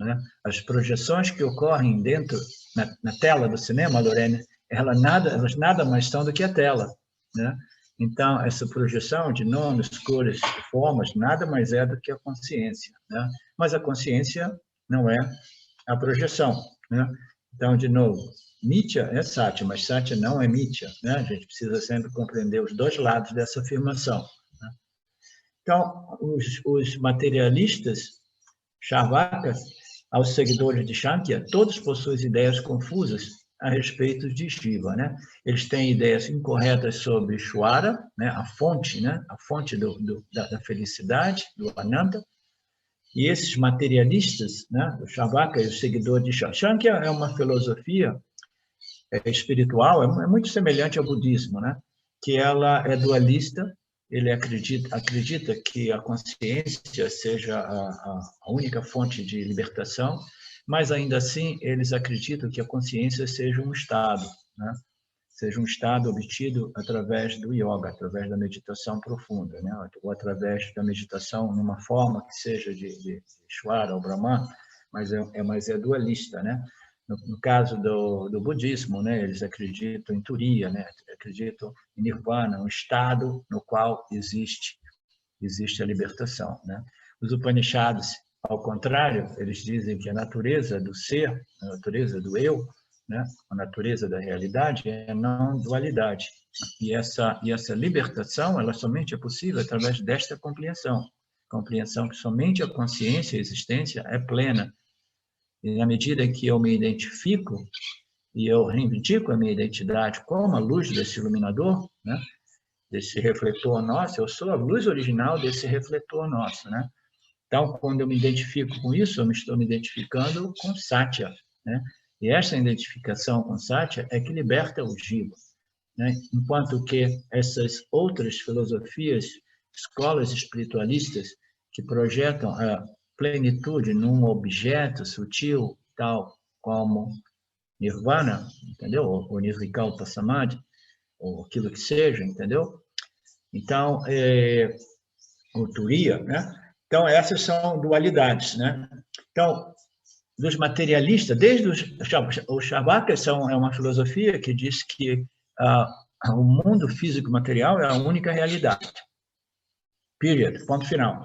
né? As projeções que ocorrem dentro, na tela do cinema, Lorena, elas nada mais são do que a tela, né? Então, essa projeção de nomes, cores, formas, nada mais é do que a consciência, né? Mas a consciência não é a projeção, né? Então, de novo, Mithya é Satya, mas Satya não é Mithya, né? A gente precisa sempre compreender os dois lados dessa afirmação, né? Então, os materialistas, Charvakas, aos seguidores de Shakya, todos possuem ideias confusas a respeito de Shiva, né? Eles têm ideias incorretas sobre Ishvara, né? A fonte da felicidade, do Ananda. E esses materialistas, né? O Charvaka e os seguidores de Shakya é uma filosofia espiritual, é muito semelhante ao budismo, né? Que ela é dualista. Ele acredita que a consciência seja a única fonte de libertação, mas ainda assim eles acreditam que a consciência seja um estado, né? Seja um estado obtido através do yoga, através da meditação profunda, né? Ou através da meditação numa forma que seja de Ishvara ou Brahman, mas é dualista, né? No caso do budismo, né, eles acreditam em Turiya, né, acreditam em Nirvana, um estado no qual existe a libertação, né? Os Upanishads, ao contrário, eles dizem que a natureza do ser, a natureza do eu, né, a natureza da realidade é a não dualidade. E essa libertação, ela somente é possível através desta compreensão que somente a consciência, a existência é plena. E na medida que eu me identifico e eu reivindico a minha identidade como a luz desse iluminador, né, desse refletor nosso, eu sou a luz original desse refletor nosso, né? Então, quando eu me identifico com isso, eu estou me identificando com Satya, né? E essa identificação com Satya é que liberta o Jiva, né? Enquanto que essas outras filosofias, escolas espiritualistas que projetam a plenitude num objeto sutil, tal como Nirvana, entendeu? Ou Nirvikalpa Samadhi, ou aquilo que seja, entendeu? Então, o Turiya, né? Então, essas são dualidades, né? Então, dos materialistas, desde os Charvakas, é uma filosofia que diz que o mundo físico material é a única realidade. Period, ponto final.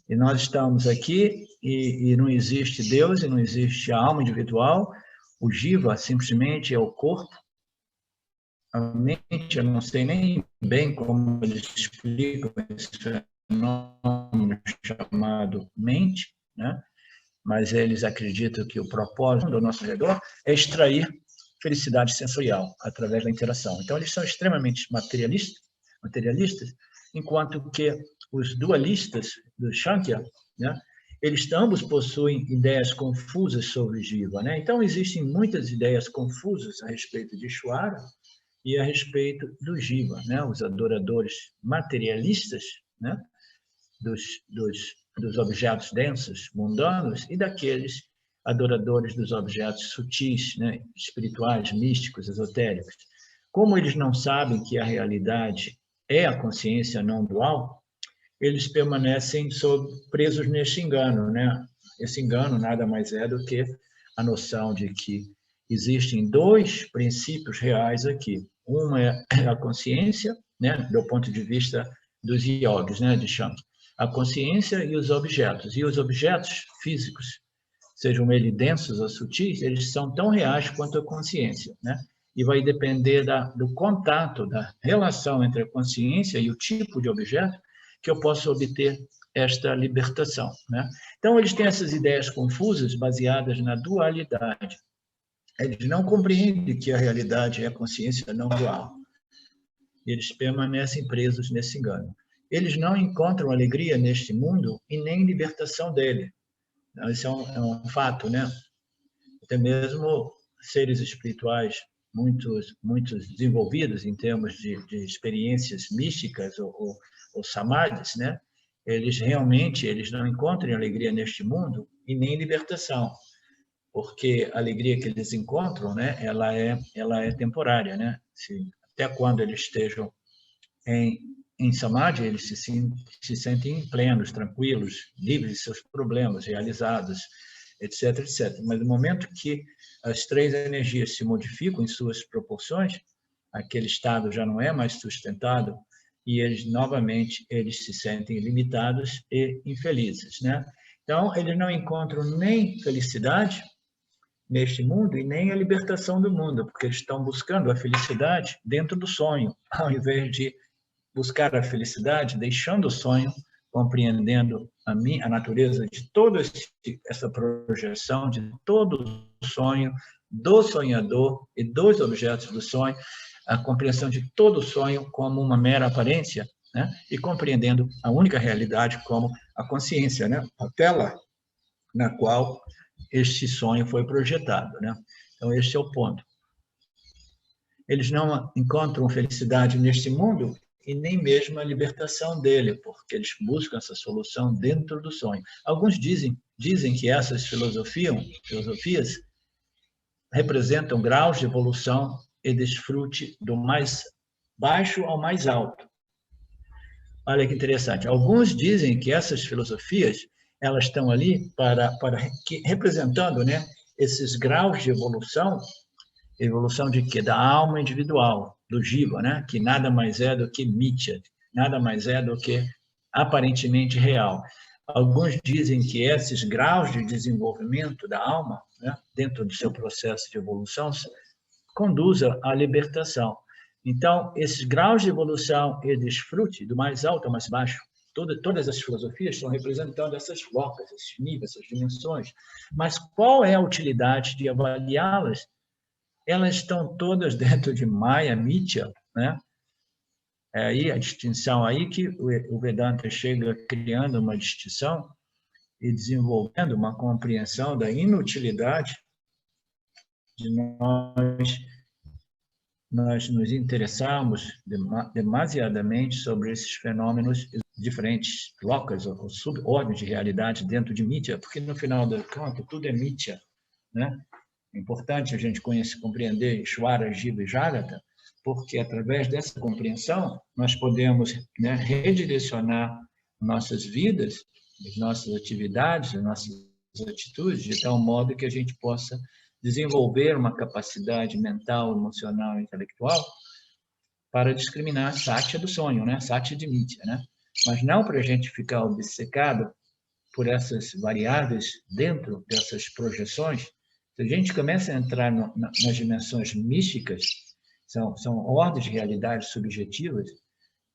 E nós estamos aqui e não existe Deus e não existe a alma individual. O Jiva simplesmente é o corpo. A mente, eu não sei nem bem como eles explicam esse fenômeno chamado mente, né? Mas eles acreditam que o propósito do nosso redor é extrair felicidade sensorial através da interação. Então, eles são extremamente materialistas, enquanto que os dualistas do Shakya, né, eles ambos possuem ideias confusas sobre Jiva, né? Então, existem muitas ideias confusas a respeito de Ishvara e a respeito do Jiva, né? Os adoradores materialistas, né? dos objetos densos, mundanos, e daqueles adoradores dos objetos sutis, né? Espirituais, místicos, esotéricos. Como eles não sabem que a realidade é a consciência não dual, eles permanecem presos nesse engano, né? Esse engano nada mais é do que a noção de que existem dois princípios reais aqui. Uma é a consciência, né, do ponto de vista dos yogis, né, de Shankar. A consciência e os objetos. E os objetos físicos, sejam eles densos ou sutis, eles são tão reais quanto a consciência, né? E vai depender do contato, da relação entre a consciência e o tipo de objeto que eu posso obter esta libertação, né? Então, eles têm essas ideias confusas baseadas na dualidade. Eles não compreendem que a realidade é a consciência não dual. Eles permanecem presos nesse engano. Eles não encontram alegria neste mundo e nem libertação dele. Isso é um fato, né? Até mesmo seres espirituais muito desenvolvidos em termos de experiências místicas ou samadhis, né? Eles não encontram alegria neste mundo e nem libertação, porque a alegria que eles encontram, né, ela é temporária, né? Até quando eles estejam em samadhi, eles se sentem plenos, tranquilos, livres de seus problemas, realizados, etc, etc. Mas no momento que as três energias se modificam em suas proporções, aquele estado já não é mais sustentado e eles novamente se sentem limitados e infelizes, né? Então, eles não encontram nem felicidade neste mundo e nem a libertação do mundo, porque eles estão buscando a felicidade dentro do sonho, ao invés de buscar a felicidade deixando o sonho, compreendendo a natureza de toda essa projeção, de todo o sonho, do sonhador e dos objetos do sonho, a compreensão de todo o sonho como uma mera aparência, né? E compreendendo a única realidade como a consciência, né? A tela na qual este sonho foi projetado, né? Então, este é o ponto. Eles não encontram felicidade neste mundo e nem mesmo a libertação dele, porque eles buscam essa solução dentro do sonho. Alguns dizem que essas filosofias representam graus de evolução e desfrute do mais baixo ao mais alto. Olha que interessante. Alguns dizem que essas filosofias elas estão ali representando, né, esses graus de evolução de quê? Da alma individual, do jiva, né, que nada mais é do que mitya, nada mais é do que aparentemente real. Alguns dizem que esses graus de desenvolvimento da alma, né, dentro do seu processo de evolução, conduzem à libertação. Então, esses graus de evolução e desfrute, do mais alto ao mais baixo, todas as filosofias estão representando essas focas, esses níveis, essas dimensões. Mas qual é a utilidade de avaliá-las? Elas estão todas dentro de Maya, Mitya, né? É aí a distinção aí que o Vedanta chega criando uma distinção e desenvolvendo uma compreensão da inutilidade de nós nos interessarmos demasiadamente sobre esses fenômenos diferentes, locas ou subordens de realidade dentro de Mitya, porque no final da conta tudo é Mitya, né? É importante a gente compreender Ishvara, Jiva e Jagata, porque através dessa compreensão nós podemos, né, redirecionar nossas vidas, as nossas atividades, as nossas atitudes, de tal modo que a gente possa desenvolver uma capacidade mental, emocional e intelectual para discriminar Satya do sonho, né? Satya de Mitya, né? Mas não para a gente ficar obcecado por essas variáveis dentro dessas projeções. Se a gente começa a entrar nas dimensões místicas, são ordens de realidades subjetivas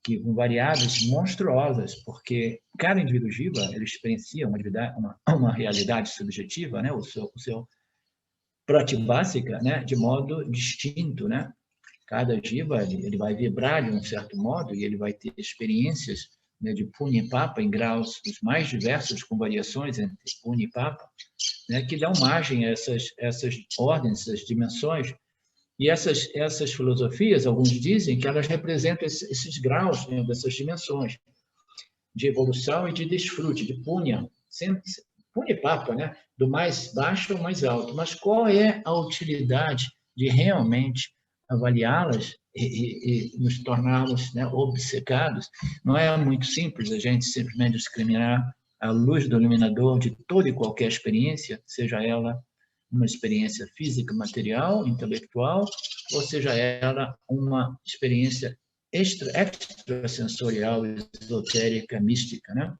que com variáveis monstruosas, porque cada indivíduo jiva ele experiencia uma realidade subjetiva, né? O seu pratibhasika, né? De modo distinto, né? Cada jiva ele vai vibrar de um certo modo e ele vai ter experiências, né, de Punya e Papa em graus os mais diversos, com variações entre Punya e Papa, né, que dão margem a essas ordens, essas dimensões. E essas filosofias, alguns dizem que elas representam esses graus, né, dessas dimensões de evolução e de desfrute, de Punya, Punya e Papa, né, do mais baixo ao mais alto. Mas qual é a utilidade de realmente avaliá-las e nos tornarmos, né, obcecados? Não é muito simples a gente simplesmente discriminar a luz do iluminador de toda e qualquer experiência, seja ela uma experiência física, material, intelectual, ou seja ela uma experiência extrasensorial, esotérica, mística, né?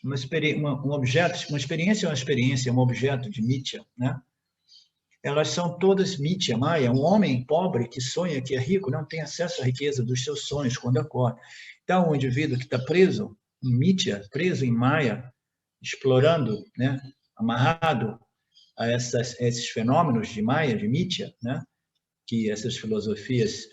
Uma experiência é um objeto de Mitya, né? Elas são todas Mitya, Maya. Um homem pobre que sonha que é rico não tem acesso à riqueza dos seus sonhos quando acorda. Então, o indivíduo que está preso em Mitya, preso em Maya, explorando, né, amarrado a esses fenômenos de Maya, de Mitya, né, que essas filosofias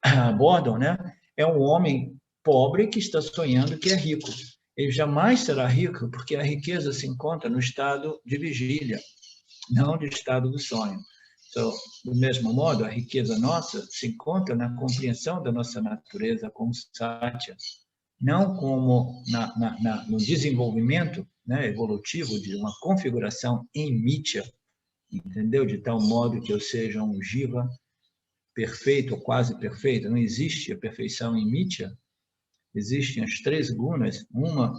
abordam, né, é um homem pobre que está sonhando que é rico. Ele jamais será rico porque a riqueza se encontra no estado de vigília, não no estado do sonho. Então, do mesmo modo, a riqueza nossa se encontra na compreensão da nossa natureza como Satya, não como no desenvolvimento, né, evolutivo de uma configuração em Mitya, entendeu? De tal modo que eu seja um jiva perfeito ou quase perfeito. Não existe a perfeição em Mitya. Existem as três gunas, uma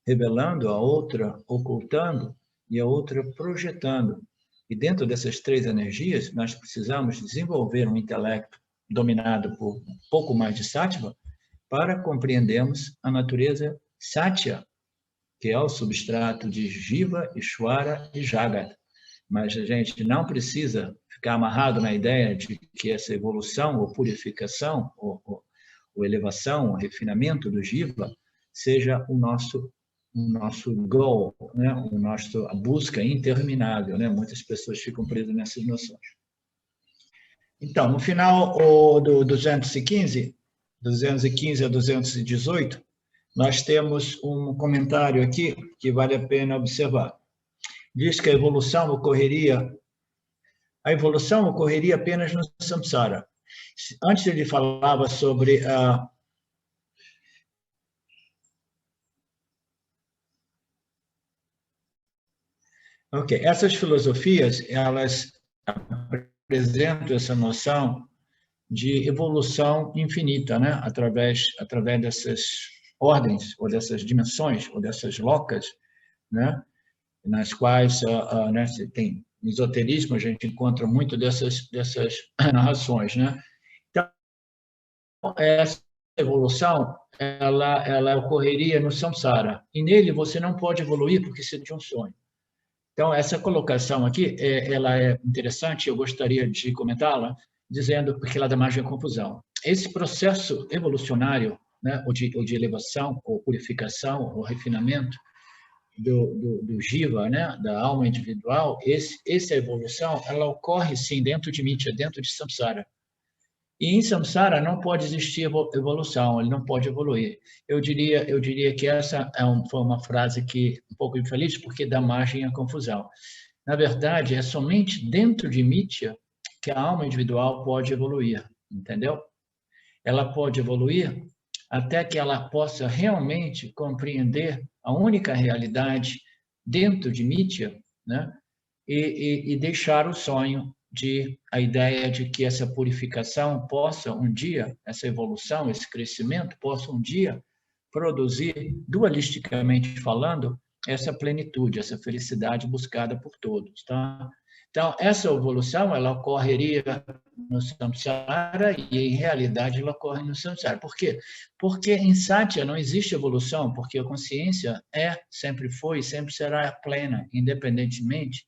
revelando, a outra ocultando e a outra projetando. E dentro dessas três energias, nós precisamos desenvolver um intelecto dominado por um pouco mais de Sattva para compreendermos a natureza Satya, que é o substrato de Jiva, Ishvara e Jagata. mas a gente não precisa ficar amarrado na ideia de que essa evolução ou purificação, ou elevação, ou refinamento do jiva, seja o nosso goal, né? A busca interminável, né? Muitas pessoas ficam presas nessas noções. Então, no final do 215 a 218, nós temos um comentário aqui que vale a pena observar. Diz que a evolução ocorreria apenas no samsara. Antes ele falava sobre a essas filosofias, elas apresentam essa noção de evolução infinita, né? Através dessas ordens, ou dessas dimensões, ou dessas locas, né? Nas quais, né, tem no esoterismo, a gente encontra muito dessas narrações, né? Então, essa evolução, ela ocorreria no samsara, e nele você não pode evoluir porque seria de um sonho. Então, essa colocação aqui, ela é interessante, eu gostaria de comentá-la, dizendo, porque ela dá margem à confusão. Esse processo evolucionário, né, ou de elevação, ou purificação, ou refinamento do jiva, né, da alma individual, essa evolução, ela ocorre, sim, dentro de mitya, dentro de samsara. E em samsara não pode existir evolução, ele não pode evoluir. Eu diria que essa foi uma frase que um pouco infeliz, porque dá margem à confusão. Na verdade, é somente dentro de mitya que a alma individual pode evoluir, entendeu? Ela pode evoluir até que ela possa realmente compreender a única realidade dentro de mitya, né? E deixar o sonho a ideia de que essa purificação possa um dia, essa evolução, esse crescimento, possa um dia produzir, dualisticamente falando, essa plenitude, essa felicidade buscada por todos. Tá? Então, essa evolução, ela ocorreria no samsara e, em realidade, ela ocorre no samsara. Por quê? Porque em satya não existe evolução, porque a consciência sempre foi e sempre será plena, independentemente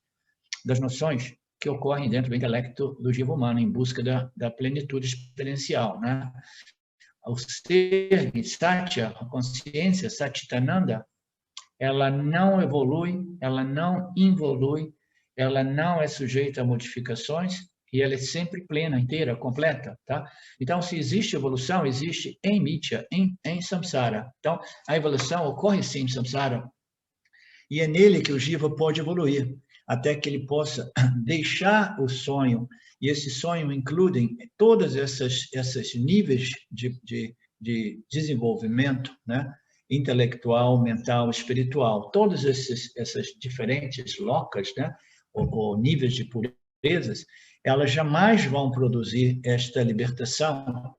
das noções que ocorrem dentro do intelecto do jiva humano, em busca da plenitude experiencial. Né? O ser de Satya, a consciência, Satchitananda, ela não evolui, ela não involui, ela não é sujeita a modificações e ela é sempre plena, inteira, completa. Tá? Então, se existe evolução, existe em mitya, em samsara. Então, a evolução ocorre sim em samsara e é nele que o jiva pode evoluir, até que ele possa deixar o sonho, e esse sonho inclui todos esses níveis de desenvolvimento, né? Intelectual, mental, espiritual, todas essas diferentes locas, né? ou níveis de purezas, elas jamais vão produzir esta libertação.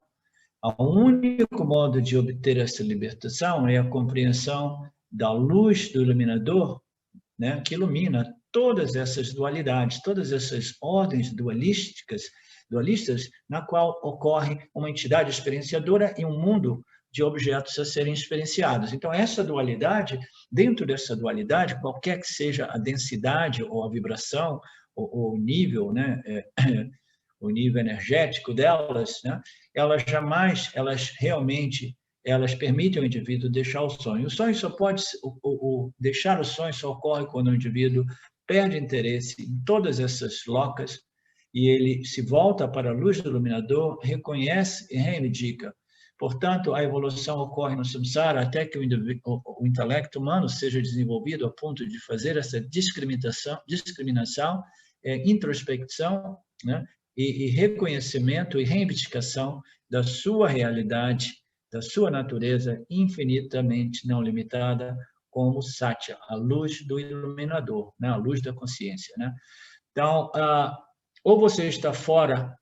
O único modo de obter essa libertação é a compreensão da luz do iluminador, né, que ilumina todas essas dualidades, todas essas ordens dualistas, na qual ocorre uma entidade experienciadora e um mundo de objetos a serem experienciados. Então, essa dualidade, dentro dessa dualidade, qualquer que seja a densidade ou a vibração, ou o nível, né, o nível energético delas, né, elas realmente permitem ao indivíduo deixar o sonho. O sonho só pode, deixar o sonho só ocorre quando o indivíduo perde interesse em todas essas locas e ele se volta para a luz do iluminador, reconhece e reivindica. Portanto, a evolução ocorre no samsara até que o intelecto humano seja desenvolvido a ponto de fazer essa discriminação, introspecção, né? E reconhecimento e reivindicação da sua realidade, da sua natureza infinitamente não limitada, como Satya, a luz do iluminador, né? A luz da consciência. Né? Então, ou você está fora,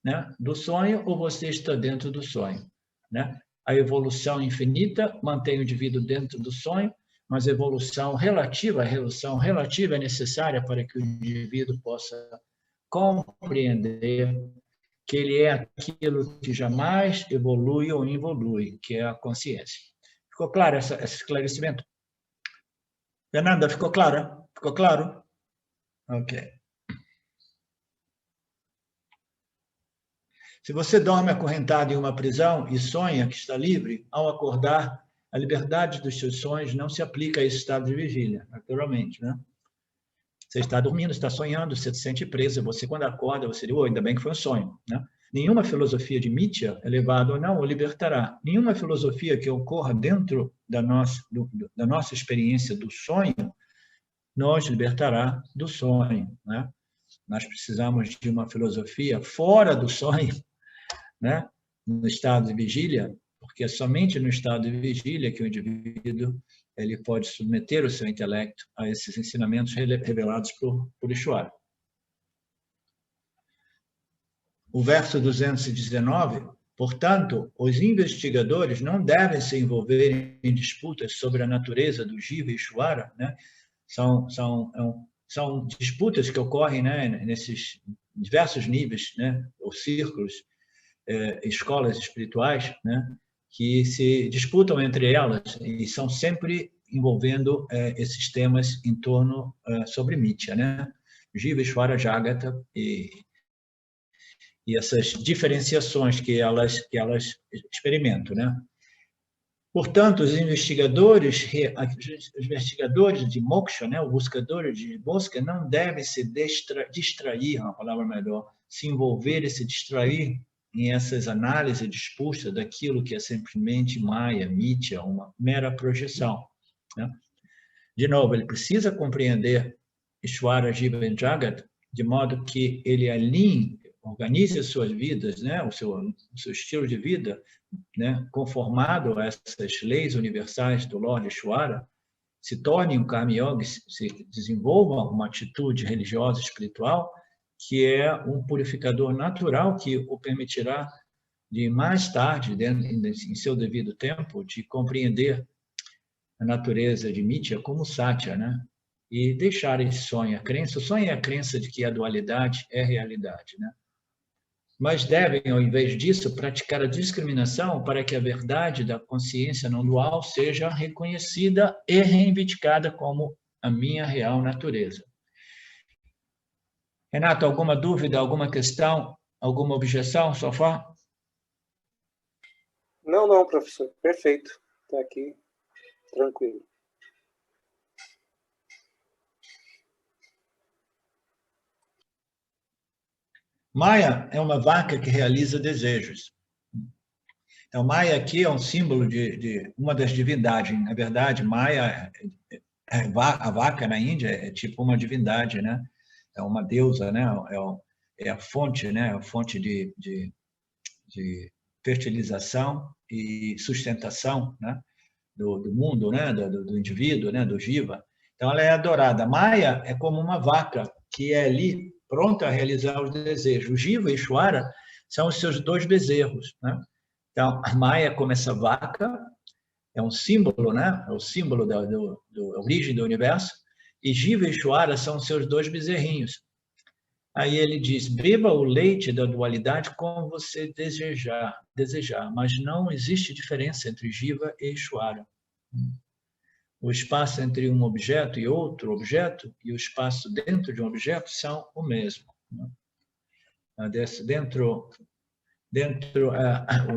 né, do sonho, ou você está dentro do sonho. Né? A evolução infinita mantém o indivíduo dentro do sonho, mas a evolução relativa é necessária para que o indivíduo possa compreender que ele é aquilo que jamais evolui ou involui, que é a consciência. Ficou claro esse esclarecimento? Fernanda, ficou claro? Ficou claro? Ok. Se você dorme acorrentado em uma prisão e sonha que está livre, ao acordar, a liberdade dos seus sonhos não se aplica a esse estado de vigília, naturalmente, né? Você está dormindo, está sonhando, você se sente preso. Você, quando acorda, você diz, ainda bem que foi um sonho, né? Nenhuma filosofia de Nietzsche, elevado ou não, o libertará. Nenhuma filosofia que ocorra dentro da nossa experiência do sonho nos libertará do sonho, né? Nós precisamos de uma filosofia fora do sonho, né? No estado de vigília, porque é somente no estado de vigília que o indivíduo ele pode submeter o seu intelecto a esses ensinamentos revelados por Ishvara. O verso 219, portanto, os investigadores não devem se envolver em disputas sobre a natureza do Jiva e Ishvara, né? São disputas que ocorrem, né, nesses diversos níveis, né, ou círculos, escolas espirituais, né, que se disputam entre elas e são sempre envolvendo esses temas em torno sobre Mithya, né? Jiva, Ishvara, Jagata e essas diferenciações que elas experimentam, né? Portanto, os investigadores de moksha, né, os buscadores de busca, não devem se distrair, uma palavra melhor, se envolver e se distrair em essas análises e disputas daquilo que é simplesmente Maya, Mithya, uma mera projeção, né? De novo, ele precisa compreender Ishvara, Jiva e Jagat de modo que ele alinhe, organize as suas vidas, né, o seu estilo de vida, né, conformado a essas leis universais do Lord Ishvara, se torne um Karma Yogi, se desenvolva uma atitude religiosa e espiritual, que é um purificador natural que o permitirá de mais tarde, em seu devido tempo, de compreender a natureza de Mithya como Satya, né? E deixar esse sonho, o sonho é a crença de que a dualidade é realidade, né? Mas devem, ao invés disso, praticar a discriminação para que a verdade da consciência não dual seja reconhecida e reivindicada como a minha real natureza. Renato, alguma dúvida, alguma questão, alguma objeção, Sofá? Não, professor. Perfeito. Está aqui, tranquilo. Maya é uma vaca que realiza desejos. Então, Maya aqui é um símbolo de uma das divindades. Na verdade, Maya, a vaca na Índia é tipo uma divindade, né? É uma deusa, né? É a fonte, né? A fonte de fertilização e sustentação, né? do mundo, né? do indivíduo, né? Do Jiva. Então, ela é adorada. Maya é como uma vaca que é ali pronta a realizar os desejos. O Jiva e Ishvara são os seus dois bezerros, né? Então, a Maya, como essa vaca, é um símbolo, né? É o símbolo da origem do universo, e Jiva e Ishvara são os seus dois bezerrinhos. Aí ele diz, beba o leite da dualidade como você desejar, mas não existe diferença entre Jiva e Ishvara. O espaço entre um objeto e outro objeto e o espaço dentro de um objeto são o mesmo.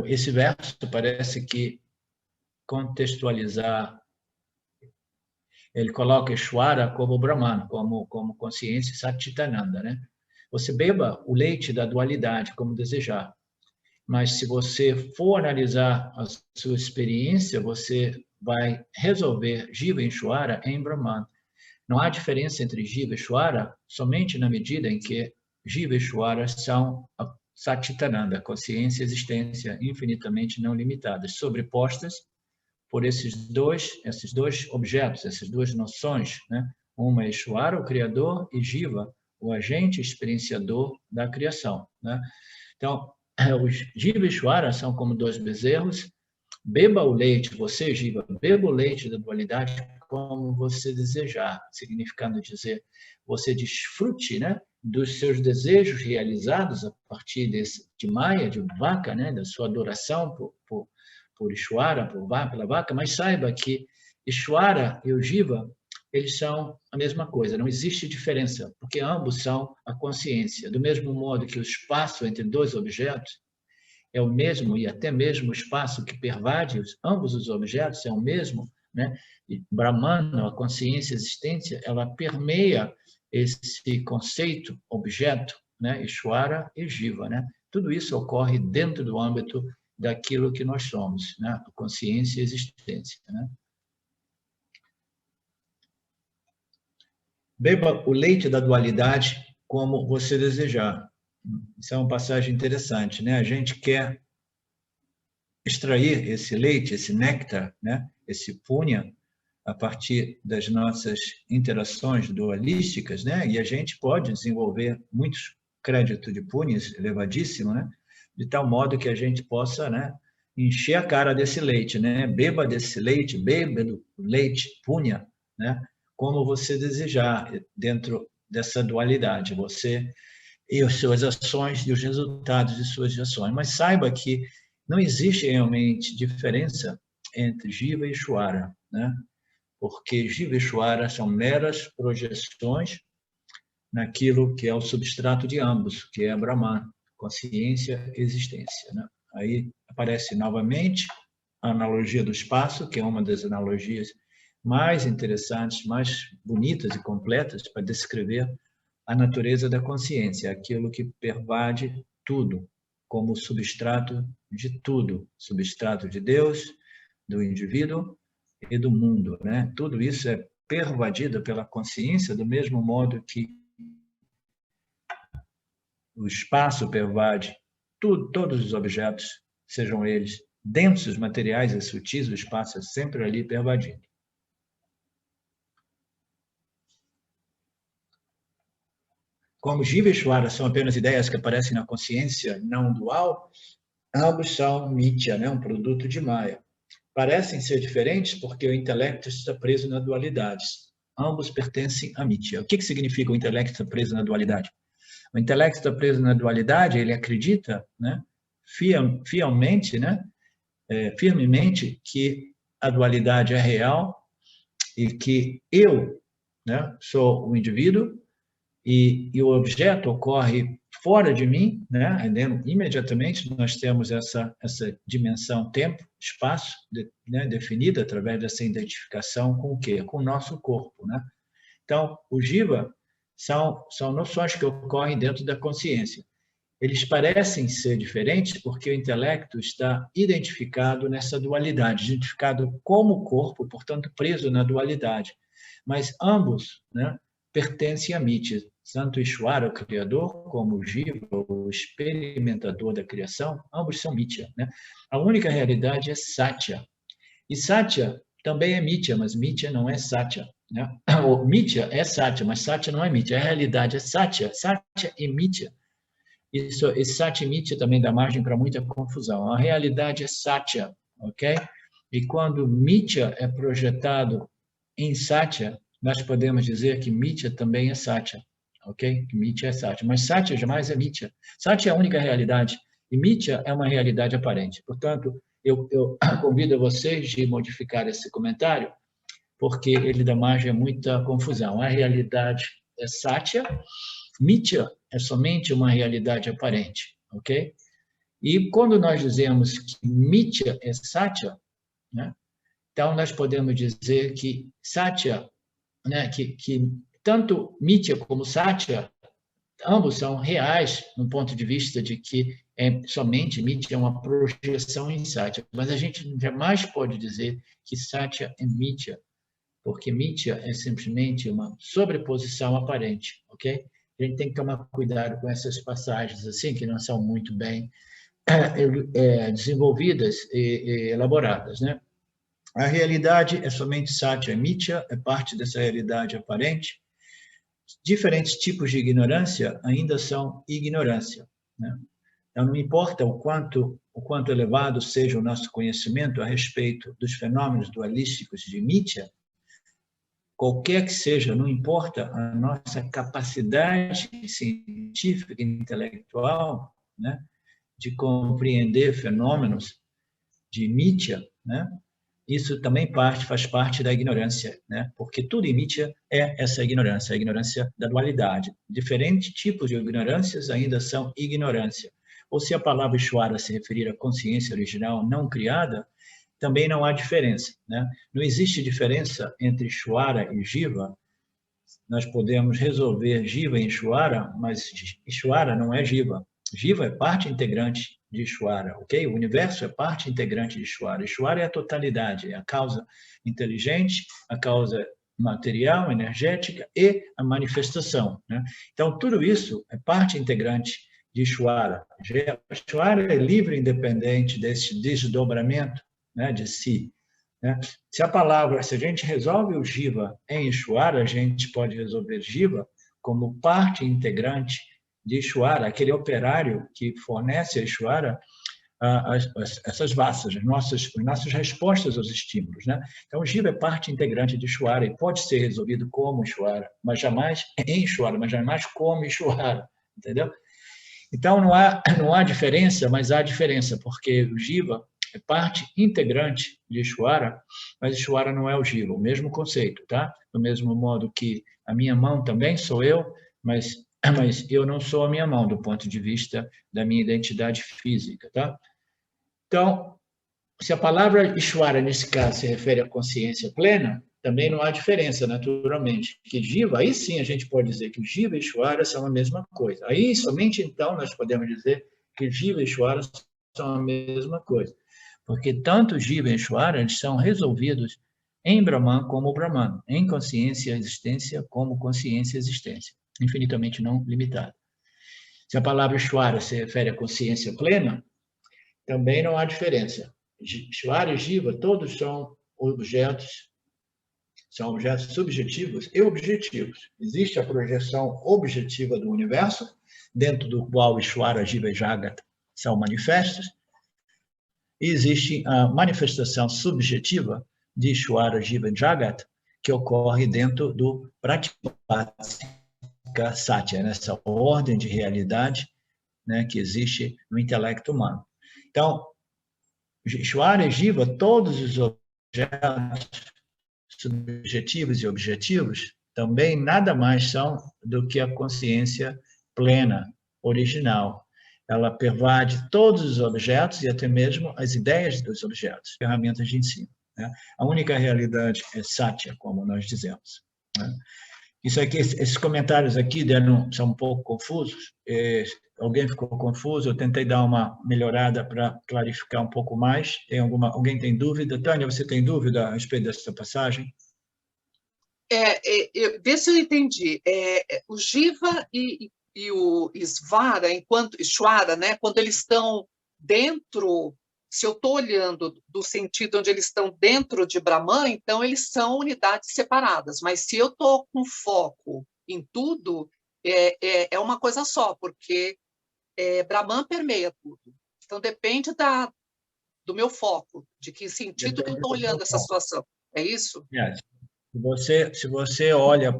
Esse verso parece que contextualizar, ele coloca Ishvara como Brahman, como consciência Satchitananda, né? Você beba o leite da dualidade como desejar, mas se você for analisar a sua experiência, você vai resolver Jiva e Ishvara em Brahman. Não há diferença entre Jiva e Ishvara somente na medida em que Jiva e Ishvara são a Satchitananda, consciência e existência infinitamente não limitadas, sobrepostas por esses dois objetos, essas duas noções, né? Uma é Ishvara, o Criador, e Jiva, o agente experienciador da criação, né? Então, os Jiva e Ishvara são como dois bezerros. Beba o leite, você, Jiva, beba o leite da dualidade como você desejar, significando dizer, você desfrute, né, dos seus desejos realizados a partir de Maya, de vaca, né, da sua adoração por Ishvara, pela vaca, mas saiba que Ishvara e o Jiva eles são a mesma coisa, não existe diferença, porque ambos são a consciência. Do mesmo modo que o espaço entre dois objetos é o mesmo, e até mesmo o espaço que pervade ambos os objetos é o mesmo, né? E Brahman, a consciência a existência, ela permeia esse conceito, objeto, né? Ishvara e Jiva, né? Tudo isso ocorre dentro do âmbito daquilo que nós somos, né? A consciência e a existência, né? Beba o leite da dualidade como você desejar. Isso é uma passagem interessante, né? A gente quer extrair esse leite, esse néctar, né? Esse punha, a partir das nossas interações dualísticas, né? E a gente pode desenvolver muitos créditos de punhas elevadíssimo, né? De tal modo que a gente possa, né, encher a cara desse leite, né? Beba desse leite, beba do leite punha, né? Como você desejar, dentro dessa dualidade, você e as suas ações e os resultados de suas ações. Mas saiba que não existe realmente diferença entre Jiva e Ishvara, né? Porque Jiva e Ishvara são meras projeções naquilo que é o substrato de ambos, que é Brahman, consciência e existência, né? Aí aparece novamente a analogia do espaço, que é uma das analogias mais interessantes, mais bonitas e completas para descrever a natureza da consciência, aquilo que pervade tudo, como substrato de tudo, substrato de Deus, do indivíduo e do mundo, né? Tudo isso é pervadido pela consciência, do mesmo modo que o espaço pervade tudo, todos os objetos, sejam eles densos, materiais e sutis, o espaço é sempre ali pervadido. Como Jiva e Ishvara são apenas ideias que aparecem na consciência não dual, ambos são Mithya, né? Um produto de Maya. Parecem ser diferentes porque o intelecto está preso na dualidade. Ambos pertencem a Mithya. O que significa o intelecto estar preso na dualidade? O intelecto está preso na dualidade, ele acredita, né, fielmente, né, firmemente, que a dualidade é real e que eu, né, sou o indivíduo e o objeto ocorre fora de mim, né, imediatamente nós temos essa dimensão tempo, espaço, né, definida através dessa identificação com o quê? Com o nosso corpo, né? Então, o Jiva são noções que ocorrem dentro da consciência. Eles parecem ser diferentes porque o intelecto está identificado nessa dualidade, identificado como corpo, portanto, preso na dualidade. Mas ambos, né, pertencem a Mithya. Tanto Ishvara, o Criador, como o Jiva, o experimentador da criação, ambos são Mithya, né? A única realidade é Satya. E Satya também é Mithya, mas Mithya não é Satya, né? O Mithya é Satya, mas Satya não é Mithya. A realidade é Satya. Satya e Mithya. Esse Satya e Mithya também dá margem para muita confusão. A realidade é Satya, ok? E quando Mithya é projetado em Satya, nós podemos dizer que Mithya também é Satya, ok? Que Mithya é Satya. Mas Satya jamais é Mithya. Satya é a única realidade e Mithya é uma realidade aparente. Portanto, eu convido vocês de modificar esse comentário, porque ele dá margem a muita confusão. A realidade é Satya, Mithya é somente uma realidade aparente, ok? E quando nós dizemos que Mithya é Satya, né, então nós podemos dizer que Satya, né, que tanto Mithya como Satya, ambos são reais no ponto de vista de que somente Mithya é uma projeção em Satya, mas a gente jamais pode dizer que Satya é Mithya, porque Mithya é simplesmente uma sobreposição aparente, ok? A gente tem que tomar cuidado com essas passagens assim, que não são muito bem desenvolvidas e elaboradas, né? A realidade é somente Satya, Mithya é parte dessa realidade aparente. Diferentes tipos de ignorância ainda são ignorância, né? Então, não importa o quanto elevado seja o nosso conhecimento a respeito dos fenômenos dualísticos de Mithya, qualquer que seja, não importa a nossa capacidade científica e intelectual, né, de compreender fenômenos de Mithya, né, isso também faz parte da ignorância, né? Porque tudo em Mithya é essa ignorância, a ignorância da dualidade. Diferentes tipos de ignorâncias ainda são ignorância. Ou se a palavra Ishvara se referir à consciência original não criada, também não há diferença, né? Não existe diferença entre Ishvara e Jiva. Nós podemos resolver Jiva em Ishvara, mas Ishvara não é Jiva. Jiva é parte integrante de Ishvara, ok? O universo é parte integrante de Ishvara. Ishvara é a totalidade, é a causa inteligente, a causa material, energética e a manifestação, né? Então, tudo isso é parte integrante de Ishvara. Ishvara é livre e independente desse desdobramento, né, de si, né? Se a gente resolve o Jiva em Ishvara, a gente pode resolver Jiva como parte integrante de Ishvara, aquele operário que fornece a Ishvara essas vassas, as nossas respostas aos estímulos, né? Então, o Jiva é parte integrante de Ishvara e pode ser resolvido como Ishvara, mas jamais em Ishvara, mas jamais como Ishvara, entendeu? Então, não há diferença, mas há diferença, porque o Jiva é parte integrante de Ishvara, mas Ishvara não é o Jiva, o mesmo conceito, tá? Do mesmo modo que a minha mão também sou eu, mas eu não sou a minha mão do ponto de vista da minha identidade física, tá? Então, se a palavra Ishvara, nesse caso, se refere à consciência plena, também não há diferença, naturalmente. Que Jiva, aí sim a gente pode dizer que o Jiva e Ishvara são a mesma coisa. Aí, somente então, nós podemos dizer que Jiva e Ishvara são a mesma coisa. Porque tanto Jiva e Ishvara, eles são resolvidos em Brahman como Brahman, em consciência e existência como consciência e existência, infinitamente não limitada. Se a palavra Ishvara se refere à consciência plena, também não há diferença. Ishvara e Jiva, todos são objetos subjetivos e objetivos. Existe a projeção objetiva do universo, dentro do qual Ishvara, Jiva e Jagata são manifestos, e existe a manifestação subjetiva de Ishvara, Jiva e Jagata, que ocorre dentro do Pratipadika Satya, nessa ordem de realidade, né, que existe no intelecto humano. Então, Ishvara e Jiva, todos os objetos subjetivos e objetivos, também nada mais são do que a consciência plena, original. Ela pervade todos os objetos e até mesmo as ideias dos objetos, ferramentas de ensino, né? A única realidade é Satya, como nós dizemos, né? Isso aqui, esses comentários aqui são um pouco confusos. Alguém ficou confuso? Eu tentei dar uma melhorada para clarificar um pouco mais. Alguém tem dúvida? Tânia, você tem dúvida a respeito dessa passagem? Vê se eu entendi. O Jiva e o Ishvara, né, quando eles estão dentro, se eu estou olhando do sentido onde eles estão dentro de Brahman, então eles são unidades separadas. Mas se eu estou com foco em tudo, é uma coisa só, porque Brahman permeia tudo. Então depende do meu foco, de que sentido que eu estou olhando essa situação. É isso? Se você olha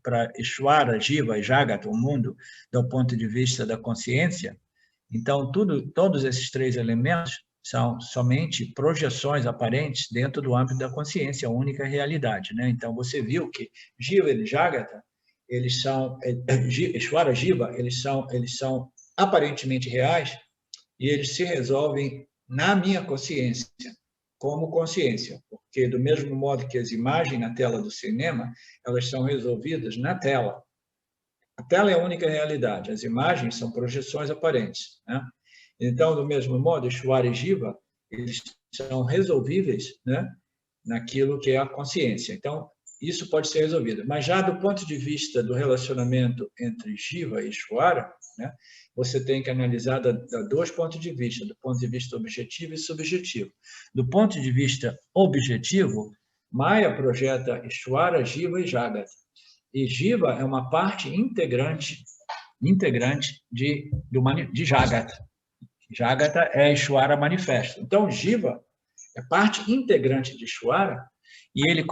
para Ishvara, Jiva e Jagata, o mundo, do ponto de vista da consciência, então todos esses três elementos são somente projeções aparentes dentro do âmbito da consciência, a única realidade, né? Então você viu que Jiva e Jagata, eles são Ishvara, Jiva, eles são aparentemente reais e eles se resolvem na minha consciência, como consciência, porque do mesmo modo que as imagens na tela do cinema, elas são resolvidas na tela. A tela é a única realidade, as imagens são projeções aparentes, né? Então, do mesmo modo, Ishvara e Jiva, eles são resolvíveis, né, naquilo que é a consciência. Então, isso pode ser resolvido. Mas já do ponto de vista do relacionamento entre Jiva e Ishvara, né, você tem que analisar dois pontos de vista, do ponto de vista objetivo e subjetivo. Do ponto de vista objetivo, Maya projeta Ishvara, Jiva e Jagata. E Jiva é uma parte integrante de Jagata. Jagata é Ishvara manifesto. Então, Jiva é parte integrante de Ishvara e ele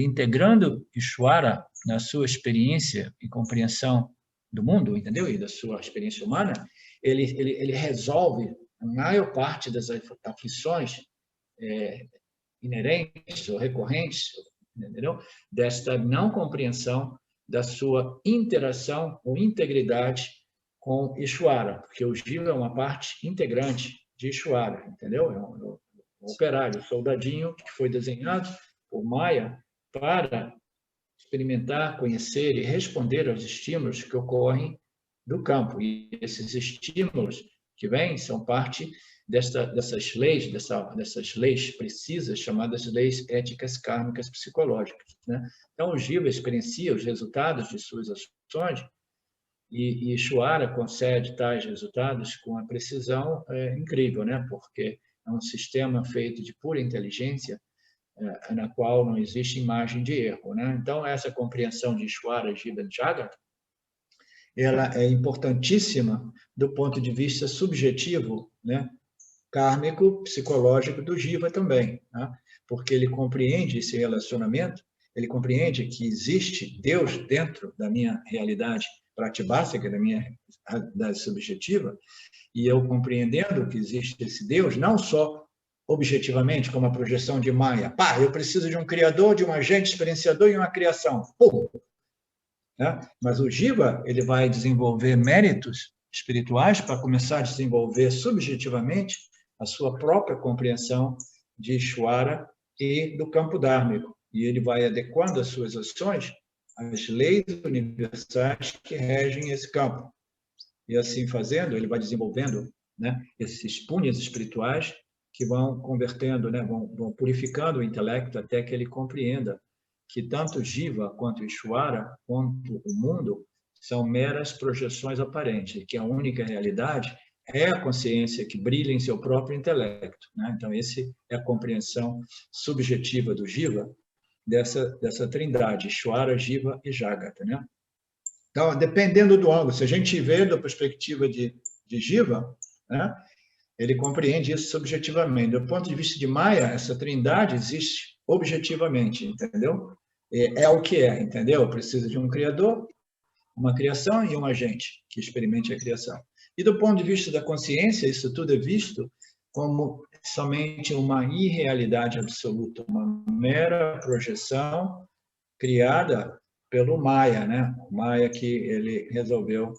integrando Ishvara na sua experiência e compreensão do mundo, entendeu? E da sua experiência humana, ele resolve a maior parte das aflições inerentes ou recorrentes, entendeu? Desta não compreensão da sua interação ou integridade com Ishvara, porque o Jiva é uma parte integrante de Ishvara, entendeu? É um operário, um soldadinho que foi desenhado por Maya para experimentar, conhecer e responder aos estímulos que ocorrem do campo. E esses estímulos que vêm são parte dessas leis precisas, chamadas leis éticas kármicas psicológicas, né? Então, o Jiva experiencia os resultados de suas ações e Ishvara concede tais resultados com uma precisão incrível, né? Porque é um sistema feito de pura inteligência, na qual não existe imagem de erro, né? Então, essa compreensão de Ishvara, Jiva e Jagata, ela é importantíssima do ponto de vista subjetivo, né? Kármico, psicológico do Jiva também, né? Porque ele compreende esse relacionamento, ele compreende que existe Deus dentro da minha realidade pratibhástica, da minha realidade subjetiva, e eu compreendendo que existe esse Deus, não só objetivamente, como a projeção de Maya. Pá, eu preciso de um criador, de um agente experienciador e uma criação. Pum! Né? Mas o Jiva, ele vai desenvolver méritos espirituais para começar a desenvolver subjetivamente a sua própria compreensão de Ishvara e do campo dármico. E ele vai adequando as suas ações às leis universais que regem esse campo. E assim fazendo, ele vai desenvolvendo, né, esses punhas espirituais que vão convertendo, né, vão purificando o intelecto até que ele compreenda que tanto Jiva quanto Ishvara, quanto o mundo, são meras projeções aparentes, que a única realidade é a consciência que brilha em seu próprio intelecto, né? Então, essa é a compreensão subjetiva do Jiva, dessa trindade, Ishvara, Jiva e Jagata, né? Então, dependendo do ângulo, se a gente vê da perspectiva de Jiva, né, ele compreende isso subjetivamente. Do ponto de vista de Maya, essa trindade existe objetivamente, entendeu? É o que é, entendeu? Precisa de um criador, uma criação e um agente que experimente a criação. E do ponto de vista da consciência, isso tudo é visto como somente uma irrealidade absoluta, uma mera projeção criada pelo Maya, né? O Maya que ele resolveu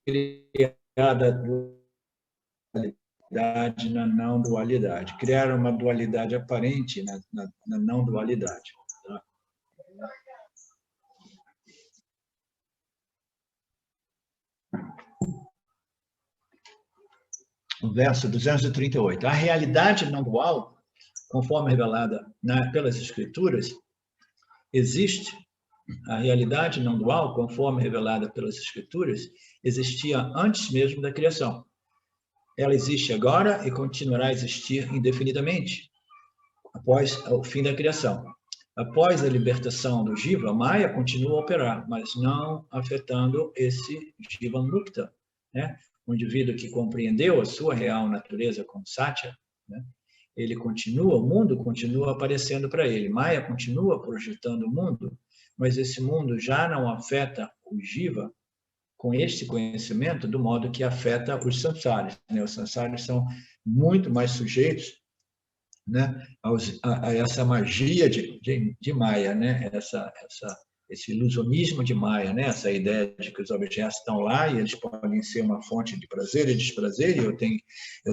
criar a dualidade na não dualidade, criar uma dualidade aparente na não dualidade. Tá? O verso 238. A realidade não dual, conforme revelada pelas Escrituras, existe. A realidade não dual, conforme revelada pelas Escrituras, existia antes mesmo da criação. Ela existe agora e continuará a existir indefinidamente, após o fim da criação. Após a libertação do Jiva, Maya continua a operar, mas não afetando esse Jiva Mukta, né? O indivíduo que compreendeu a sua real natureza como Satya, né? Ele continua, o mundo continua aparecendo para ele. Maya continua projetando o mundo, mas esse mundo já não afeta o Jiva com este conhecimento do modo que afeta os samsaras, né? Os samsaras são muito mais sujeitos, né, a essa magia de Maya, né? Esse ilusionismo de Maya, né? Essa ideia de que os objetos estão lá e eles podem ser uma fonte de prazer e desprazer, e eu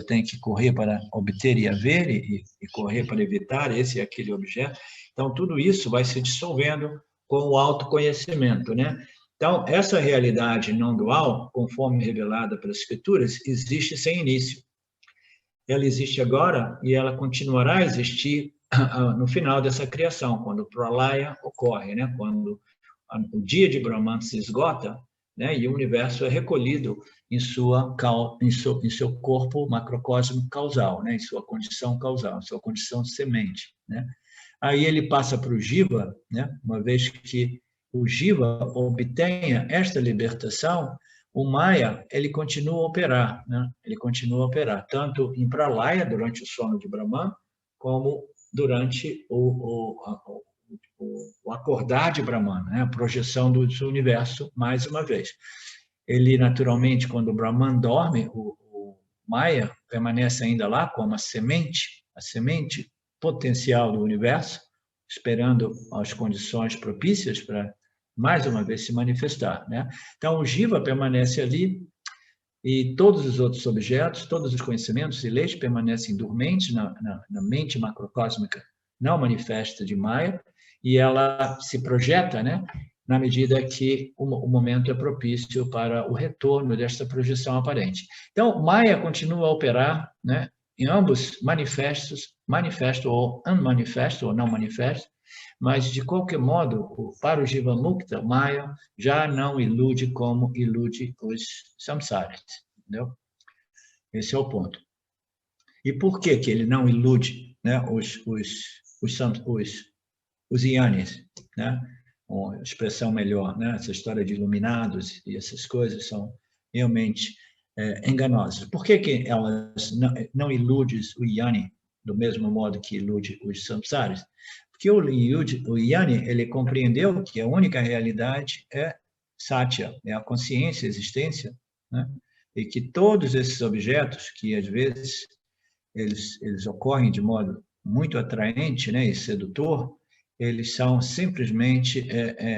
tenho que correr para obter e haver, e correr para evitar esse e aquele objeto. Então, tudo isso vai se dissolvendo com o autoconhecimento, né? Então, essa realidade não dual, conforme revelada pelas Escrituras, existe sem início. Ela existe agora e ela continuará a existir no final dessa criação, quando o Pralaya ocorre, né? Quando o dia de Brahman se esgota, né? E o universo é recolhido em seu corpo macrocósmico causal, né? Em sua condição causal, em sua condição de semente, né? Aí ele passa para o Jiva, né? Uma vez que o Jiva obtenha esta libertação, o Maya, ele continua a operar, né? Ele continua a operar, tanto em Pralaya, durante o sono de Brahman, como durante o acordar de Brahman, né? A projeção do universo, mais uma vez. Ele, naturalmente, quando o Brahman dorme, o Maya permanece ainda lá como a semente potencial do universo, esperando as condições propícias para, mais uma vez, se manifestar, né? Então, o Jiva permanece ali e todos os outros objetos, todos os conhecimentos e leis permanecem dormentes na mente macrocósmica não manifesta de Maya, e ela se projeta, né, na medida que o momento é propício para o retorno desta projeção aparente. Então, Maya continua a operar, né, em ambos manifestos, manifesto ou unmanifesto, ou não manifesto, mas, de qualquer modo, para o Jiva Mukta, Maya já não ilude como ilude os samsaras, entendeu? Esse é o ponto. E por que ele não ilude, né, os yanis, né? Uma expressão melhor, né? Essa história de iluminados e essas coisas são realmente enganosas. Por que elas não iludem o yani do mesmo modo que ilude os samsaras? Porque o yani, ele compreendeu que a única realidade é satya, é a consciência, a existência, né? E que todos esses objetos que às vezes eles ocorrem de modo muito atraente, né, e sedutor, eles são simplesmente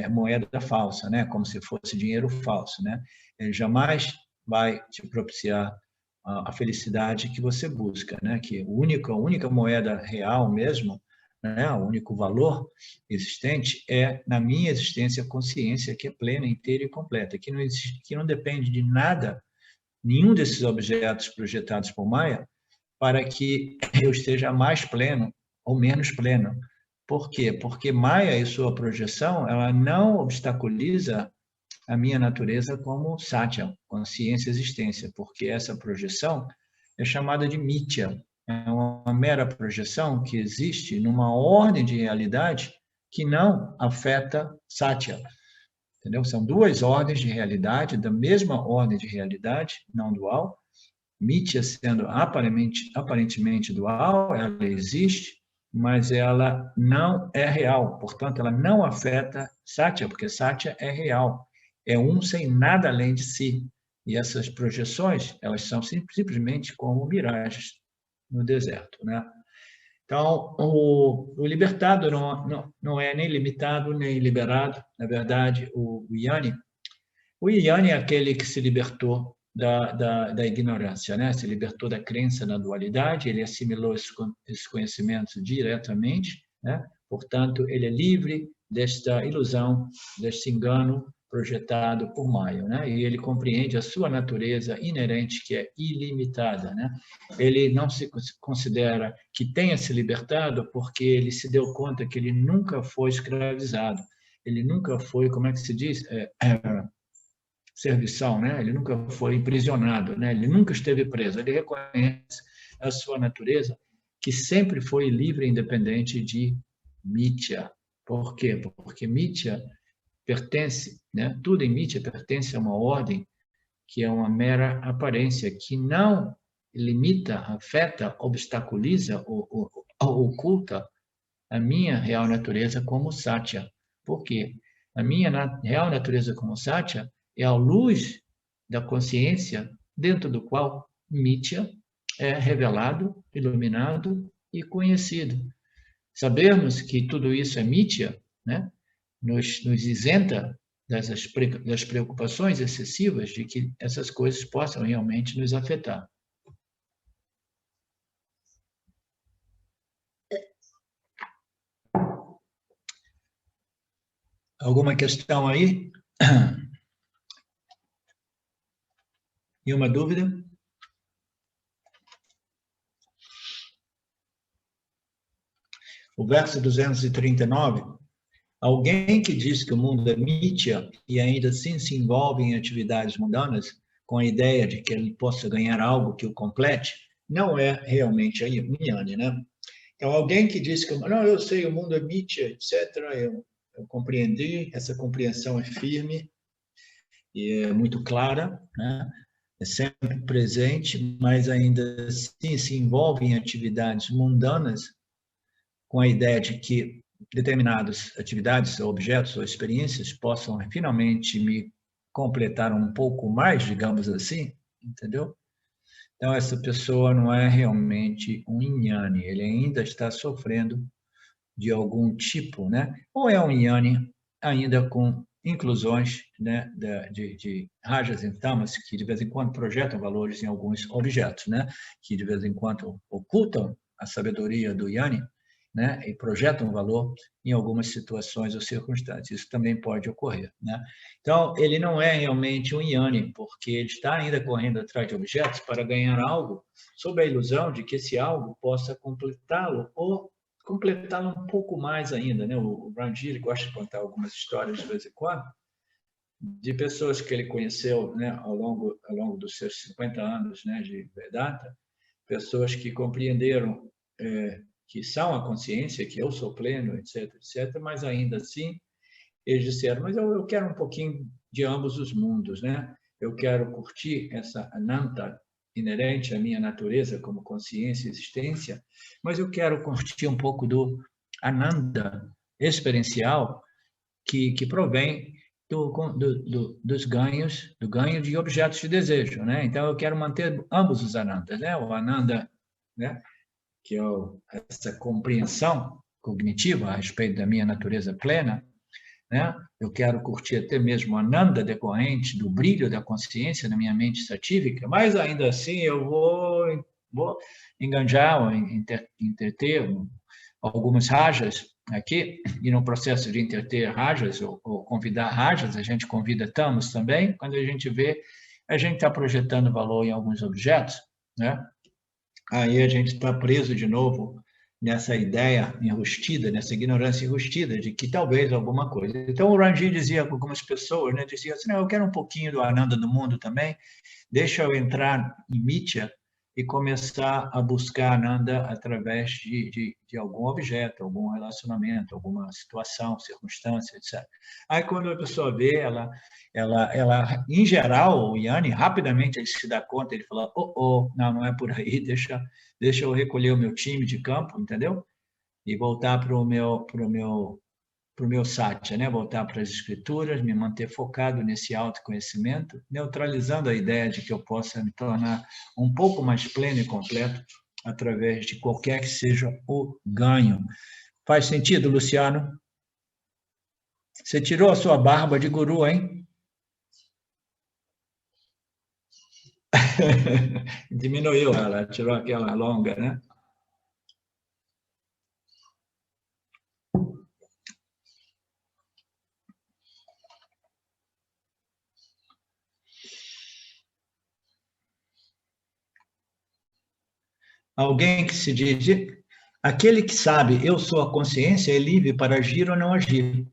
moeda falsa, né, como se fosse dinheiro falso, né? Ele jamais vai te propiciar a felicidade que você busca, né? Que a única moeda real mesmo, né, o único valor existente é na minha existência consciência que é plena, inteira e completa, que não existe, que não depende de nada, nenhum desses objetos projetados por Maya, para que eu esteja mais pleno ou menos pleno. Por quê? Porque Maya e sua projeção, ela não obstaculiza a minha natureza como Satya, consciência e existência, porque essa projeção é chamada de Mithya, é uma mera projeção que existe numa ordem de realidade que não afeta Satya. Entendeu? São duas ordens de realidade, da mesma ordem de realidade, não dual. Mithya sendo aparentemente dual, ela existe, mas ela não é real. Portanto, ela não afeta Satya, porque Satya é real. É um sem nada além de si. E essas projeções, elas são simplesmente como miragens no deserto, né? Então, o libertado não é nem limitado, nem liberado. Na verdade, o yani é aquele que se libertou da ignorância, né? Se libertou da crença na dualidade, ele assimilou esses conhecimentos diretamente, né? Portanto, ele é livre desta ilusão, deste engano projetado por Maya, né? E ele compreende a sua natureza inerente, que é ilimitada, né? Ele não se considera que tenha se libertado porque ele se deu conta que ele nunca foi escravizado, ele nunca foi, como é que se diz? Serviçal, né? Ele nunca foi aprisionado, né? Ele nunca esteve preso. Ele reconhece a sua natureza, que sempre foi livre e independente de Mithya. Por quê? Porque Mithya pertence, né? Tudo em Mithya pertence a uma ordem que é uma mera aparência, que não limita, afeta, obstaculiza ou oculta a minha real natureza como Satya. Por quê? A minha real natureza como Satya é a luz da consciência dentro do qual Mithya é revelado, iluminado e conhecido. Sabermos que tudo isso é Mithya, né, nos isenta das preocupações excessivas de que essas coisas possam realmente nos afetar. Alguma questão aí? E uma dúvida? O verso 239. Alguém que diz que o mundo é Mithya e ainda assim se envolve em atividades mundanas com a ideia de que ele possa ganhar algo que o complete, não é realmente a yani, né? Então, alguém que diz que não, eu sei, o mundo é Mithya, etc., eu compreendi, essa compreensão é firme e é muito clara, né? É sempre presente, mas ainda assim se envolve em atividades mundanas com a ideia de que determinadas atividades, ou objetos ou experiências possam finalmente me completar um pouco mais, digamos assim, entendeu? Então, essa pessoa não é realmente um Jnani, ele ainda está sofrendo de algum tipo, né? Ou é um Jnani ainda com inclusões, né, de rajas e tamas que de vez em quando projetam valores em alguns objetos, né? Que de vez em quando ocultam a sabedoria do Jnani, né? E projetam valor em algumas situações ou circunstâncias. Isso também pode ocorrer, né? Então, ele não é realmente um Jnani, porque ele está ainda correndo atrás de objetos para ganhar algo, sob a ilusão de que esse algo possa completá-lo ou completá-lo um pouco mais ainda, né? O Ranjit gosta de contar algumas histórias de vez em quando de pessoas que ele conheceu, né, ao longo dos seus 50 anos, né, de Vedanta, pessoas que compreenderam que são a consciência, que eu sou pleno, etc, etc, mas ainda assim eles disseram, mas eu quero um pouquinho de ambos os mundos, né? Eu quero curtir essa ananta inerente à minha natureza como consciência e existência, mas eu quero curtir um pouco do ananda experiencial que provém dos ganhos, do ganho de objetos de desejo, né? Então eu quero manter ambos os anandas, né? O ananda, né, que é essa compreensão cognitiva a respeito da minha natureza plena, né? Eu quero curtir até mesmo a ananda decorrente do brilho da consciência na minha mente satívica, mas ainda assim eu vou enganjar ou entreter algumas rajas aqui, e no processo de entreter rajas ou convidar rajas, a gente convida tamas também, quando a gente vê, a gente está projetando valor em alguns objetos, né? Aí a gente está preso de novo nessa ideia enrustida, nessa ignorância enrustida de que talvez alguma coisa. Então o Ranjit dizia com algumas pessoas, né, dizia assim, não, eu quero um pouquinho do Ananda do mundo também, deixa eu entrar em Mitya e começar a buscar Ananda através de algum objeto, algum relacionamento, alguma situação, circunstância, etc. Aí quando a pessoa vê, ela em geral, o Jnani, rapidamente ele se dá conta, ele fala, não é por aí, deixa eu recolher o meu time de campo, entendeu? E voltar para o meu satya, né? Voltar para as escrituras, me manter focado nesse autoconhecimento, neutralizando a ideia de que eu possa me tornar um pouco mais pleno e completo através de qualquer que seja o ganho. Faz sentido, Luciano? Você tirou a sua barba de guru, hein? Diminuiu ela, tirou aquela longa, né? Alguém que se diz, aquele que sabe, eu sou a consciência, é livre para agir ou não agir.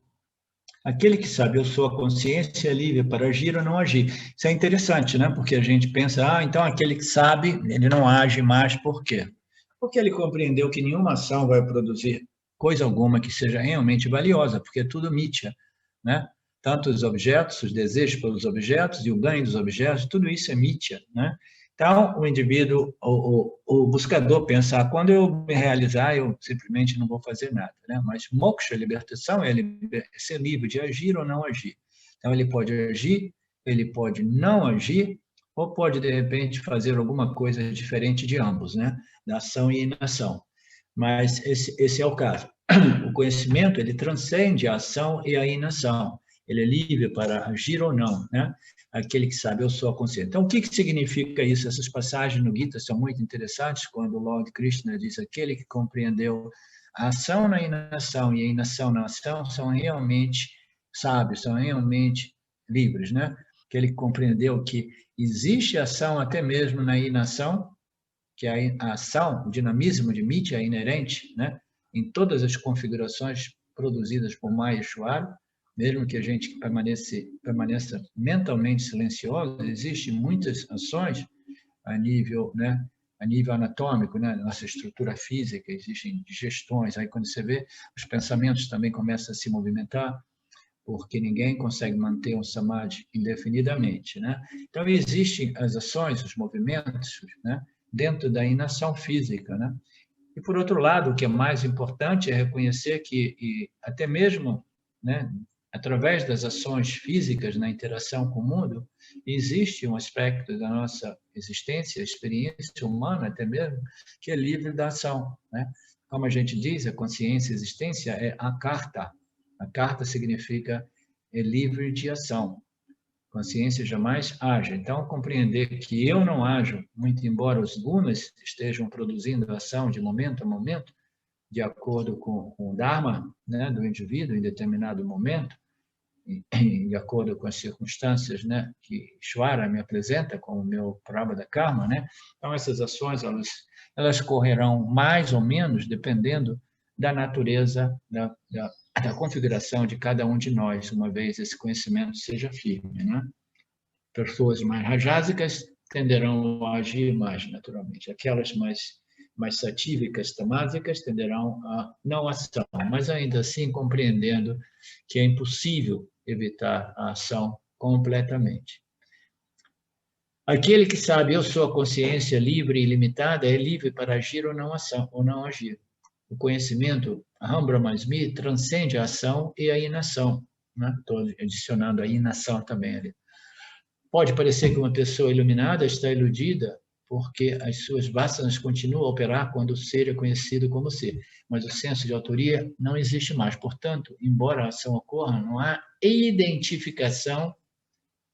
Aquele que sabe, eu sou a consciência, é livre para agir ou não agir. Isso é interessante, né? Porque a gente pensa, então aquele que sabe, ele não age mais, por quê? Porque ele compreendeu que nenhuma ação vai produzir coisa alguma que seja realmente valiosa, porque é tudo mítia, né? Tanto os objetos, os desejos pelos objetos e o ganho dos objetos, tudo isso é mítia, né? Então, o indivíduo, o buscador pensa, quando eu me realizar, eu simplesmente não vou fazer nada, né? Mas moksha, libertação, é ser livre de agir ou não agir. Então, ele pode agir, ele pode não agir, ou pode, de repente, fazer alguma coisa diferente de ambos, né? Da ação e inação. Mas esse é o caso. O conhecimento, ele transcende a ação e a inação. Ele é livre para agir ou não, né? Aquele que sabe, eu sou a consciência. Então, o que significa isso? Essas passagens no Gita são muito interessantes, quando o Lord Krishna diz, aquele que compreendeu a ação na inação e a inação na ação são realmente sábios, são realmente livres, né? Aquele que compreendeu que existe ação até mesmo na inação, que a ação, o dinamismo de Mitya é inerente, né? Em todas as configurações produzidas por Maya Ishvara, mesmo que a gente permaneça mentalmente silencioso, existem muitas ações a nível, né, a nível anatômico, né, nossa estrutura física, existem digestões, aí quando você vê, os pensamentos também começam a se movimentar, porque ninguém consegue manter um samadhi indefinidamente, né? Então, existem as ações, os movimentos, né, dentro da inação física, né? E, por outro lado, o que é mais importante é reconhecer que até mesmo, né, através das ações físicas na interação com o mundo, existe um aspecto da nossa existência, experiência humana até mesmo, que é livre da ação, né? Como a gente diz, a consciência e a existência é a carta. A carta significa é livre de ação. Consciência jamais age. Então, compreender que eu não ajo, muito embora os gunas estejam produzindo ação de momento a momento, de acordo com o Dharma, né, do indivíduo em determinado momento, de acordo com as circunstâncias, né, que Ishvara me apresenta como o meu Prarabdha Karma, né? Então, essas ações elas correrão mais ou menos dependendo da natureza, da configuração de cada um de nós, uma vez esse conhecimento seja firme, né? Pessoas mais rajásicas tenderão a agir mais naturalmente. Aquelas mais satívicas, tamásicas, tenderão a não ação, mas ainda assim compreendendo que é impossível evitar a ação completamente. Aquele que sabe, eu sou a consciência livre e ilimitada, é livre para agir ou não agir. O conhecimento, Aham Brahmasmi, transcende a ação e a inação. Estou adicionando a inação também ali. Pode parecer que uma pessoa iluminada está iludida porque as suas vasanas continuam a operar quando o ser é conhecido como ser, mas o senso de autoria não existe mais. Portanto, embora a ação ocorra, não há identificação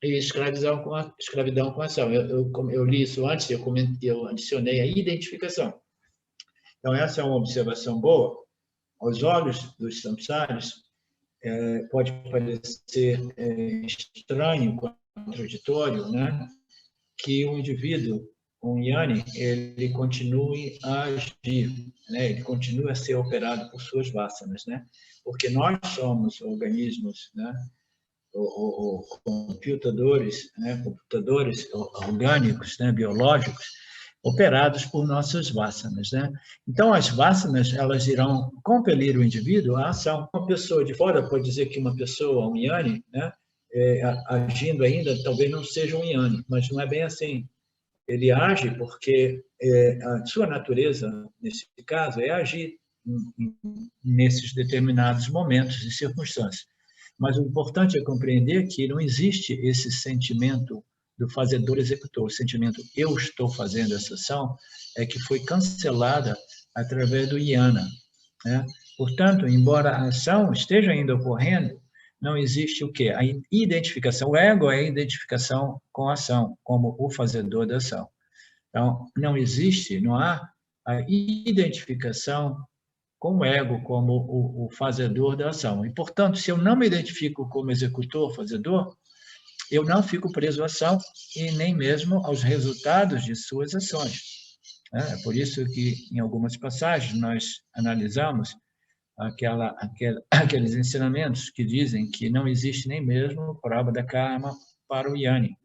e escravidão com a ação. Eu li isso antes, eu adicionei a identificação. Então, essa é uma observação boa. Aos olhos dos samsaras, pode parecer estranho, contraditório, né, que o indivíduo, um Jnani, ele continue a agir, né, ele continue a ser operado por suas vasanas, né, porque nós somos organismos, né, computadores orgânicos, né, biológicos, operados por nossas vasanas, né? Então, as vasanas, elas irão compelir o indivíduo à ação. Uma pessoa de fora pode dizer que uma pessoa, um Jnani, né, agindo ainda, talvez não seja um Jnani, mas não é bem assim. Ele age porque a sua natureza, nesse caso, é agir nesses determinados momentos e circunstâncias. Mas o importante é compreender que não existe esse sentimento do fazedor-executor. O sentimento eu estou fazendo essa ação é que foi cancelada através do jnana, né? Portanto, embora a ação esteja ainda ocorrendo, não existe o quê? A identificação. O ego é a identificação com a ação, como o fazedor da ação. Então, não há a identificação com o ego como o fazedor da ação. E, portanto, se eu não me identifico como executor, fazedor, eu não fico preso à ação e nem mesmo aos resultados de suas ações. É por isso que, em algumas passagens, nós analisamos aqueles ensinamentos que dizem que não existe nem mesmo Prarabdha Karma para o Jnani,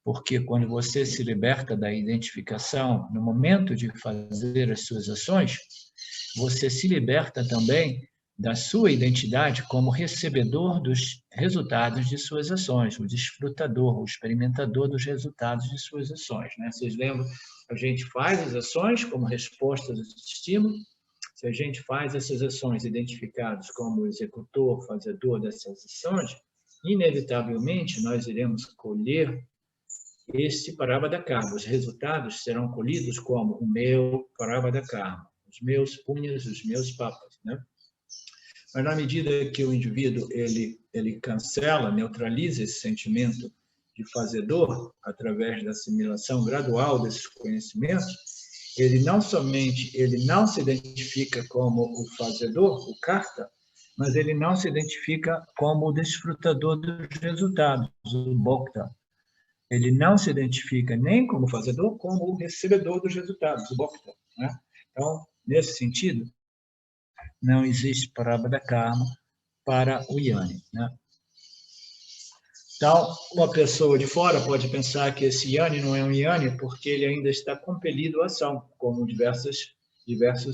porque quando você se liberta da identificação no momento de fazer as suas ações, você se liberta também da sua identidade como recebedor dos resultados de suas ações, o desfrutador, o experimentador dos resultados de suas ações, né? Vocês lembram? A gente faz as ações como resposta do estímulo. Se a gente faz essas ações identificadas como executor, fazedor dessas ações, inevitavelmente nós iremos colher este Prarabdha Karma. Os resultados serão colhidos como o meu Prarabdha Karma, os meus punhas, os meus papas, né? Mas na medida que o indivíduo ele cancela, neutraliza esse sentimento de fazedor através da assimilação gradual desses conhecimentos, ele não somente não se identifica como o fazedor, o karta, mas ele não se identifica como o desfrutador dos resultados, o bhokta. Ele não se identifica nem como fazedor, como o recebedor dos resultados, o bhokta, né? Então, nesse sentido, não existe Prarabdha Karma para o Jnani, né? Então, uma pessoa de fora pode pensar que esse Jnani não é um Jnani porque ele ainda está compelido à ação, como diversos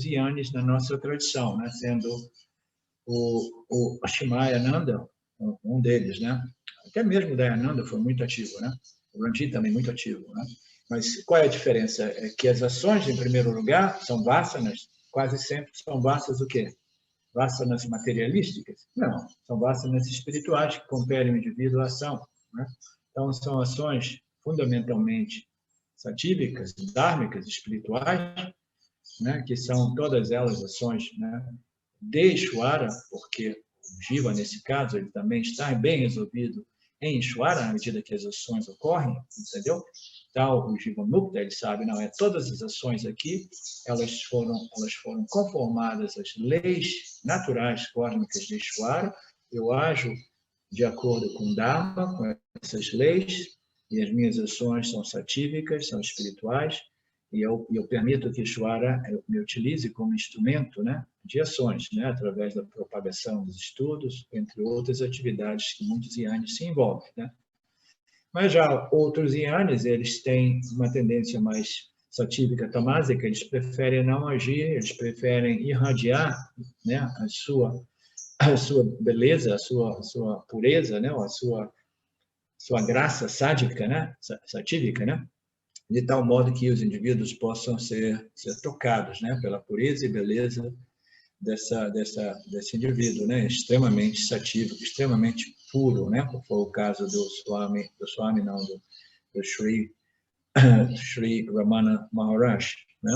Jnanis na nossa tradição, né? Sendo o Shimayananda um deles, né? Até mesmo o Dayananda foi muito ativo, né? O Ranjit também muito ativo, né? Mas qual é a diferença? É que as ações, em primeiro lugar, são vasanas, quase sempre são vasanas o quê? vasanas materialísticas? Não, são vasanas espirituais que compelem o indivíduo à ação, né? Então, são ações fundamentalmente satívicas, dármicas, espirituais, né? Que são todas elas ações, né? De Ishvara, porque o Jiva, nesse caso, ele também está bem resolvido em Ishvara, à medida que as ações ocorrem, entendeu? Então, o Jiva Mukta, ele sabe, não, todas as ações aqui, elas foram conformadas às leis naturais cósmicas de Ishvara, eu ajo de acordo com Dharma, com essas leis, e as minhas ações são satívicas, são espirituais, e eu permito que Ishvara me utilize como instrumento, né, de ações, né, através da propagação dos estudos, entre outras atividades que muitos yanis se envolvem, né? Mas já outros yanis, eles têm uma tendência mais satívica, tamásica, eles preferem não agir, eles preferem irradiar, né, a sua beleza, a sua pureza, né, a sua graça sádica, né, satívica, né, de tal modo que os indivíduos possam ser tocados, né, pela pureza e beleza desse indivíduo, né, extremamente satívico, extremamente puro, né, como foi o caso do Sri Ramana Maharaj, né?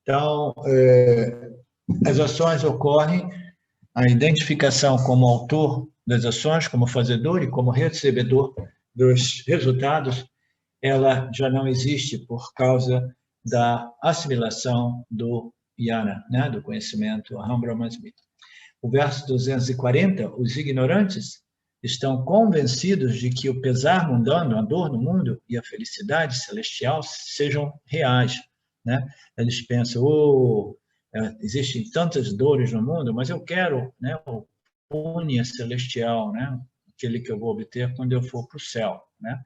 Então, as ações ocorrem, a identificação como autor das ações, como fazedor e como recebedor dos resultados, ela já não existe por causa da assimilação do jnana, né, do conhecimento Aham Brahmasmi. O verso 240, os ignorantes estão convencidos de que o pesar mundano, a dor no mundo e a felicidade celestial sejam reais, né? Eles pensam, existem tantas dores no mundo, mas eu quero, né, o punya celestial, né? Aquele que eu vou obter quando eu for para o céu, né?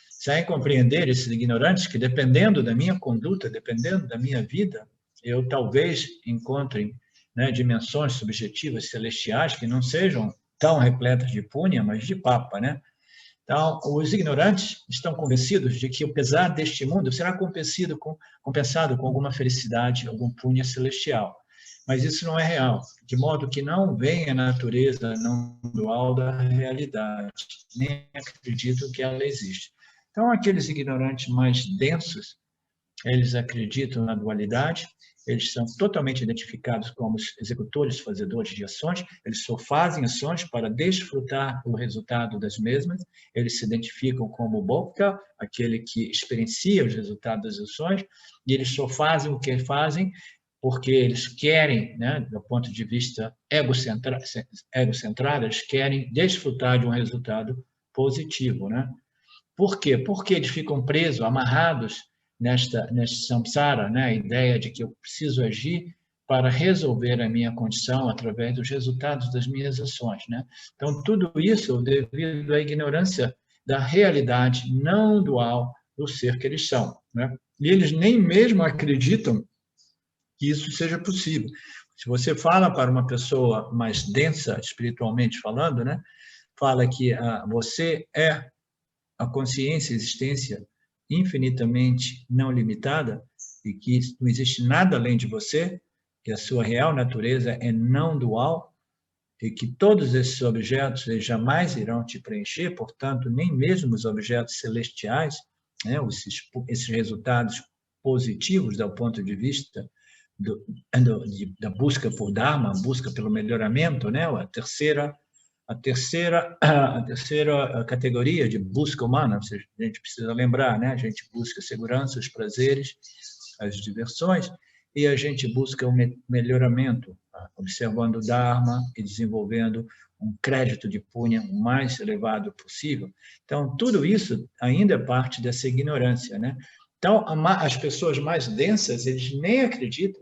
Sem compreender esses ignorantes que, dependendo da minha conduta, dependendo da minha vida, eu talvez encontre, né, dimensões subjetivas celestiais que não sejam tão repletas de punya, mas de papa, né? Então, os ignorantes estão convencidos de que o pesar deste mundo será compensado com alguma felicidade, algum punya celestial. Mas isso não é real, de modo que não vem a natureza não dual da realidade, nem acredito que ela existe. Então, aqueles ignorantes mais densos, eles acreditam na dualidade, eles são totalmente identificados como executores, fazedores de ações, eles só fazem ações para desfrutar o resultado das mesmas, eles se identificam como Bhokta, aquele que experiencia os resultados das ações, e eles só fazem o que fazem porque eles querem, né, do ponto de vista egocentrado, eles querem desfrutar de um resultado positivo, né? Por quê? Porque eles ficam presos, amarrados neste samsara, né? A ideia de que eu preciso agir para resolver a minha condição através dos resultados das minhas ações, né? Então, tudo isso devido à ignorância da realidade não dual do ser que eles são, né? E eles nem mesmo acreditam que isso seja possível. Se você fala para uma pessoa mais densa, espiritualmente falando, né? Fala que você é a consciência, a existência infinitamente não limitada e que não existe nada além de você, que a sua real natureza é não dual e que todos esses objetos eles jamais irão te preencher, portanto, nem mesmo os objetos celestiais, né, esses resultados positivos do ponto de vista da busca por Dharma, a busca pelo melhoramento, né, a terceira categoria de busca humana, a gente precisa lembrar, né? A gente busca segurança, os prazeres, as diversões, e a gente busca o melhoramento, observando o Dharma e desenvolvendo um crédito de punya o mais elevado possível. Então, tudo isso ainda é parte dessa ignorância, né? Então, as pessoas mais densas, eles nem acreditam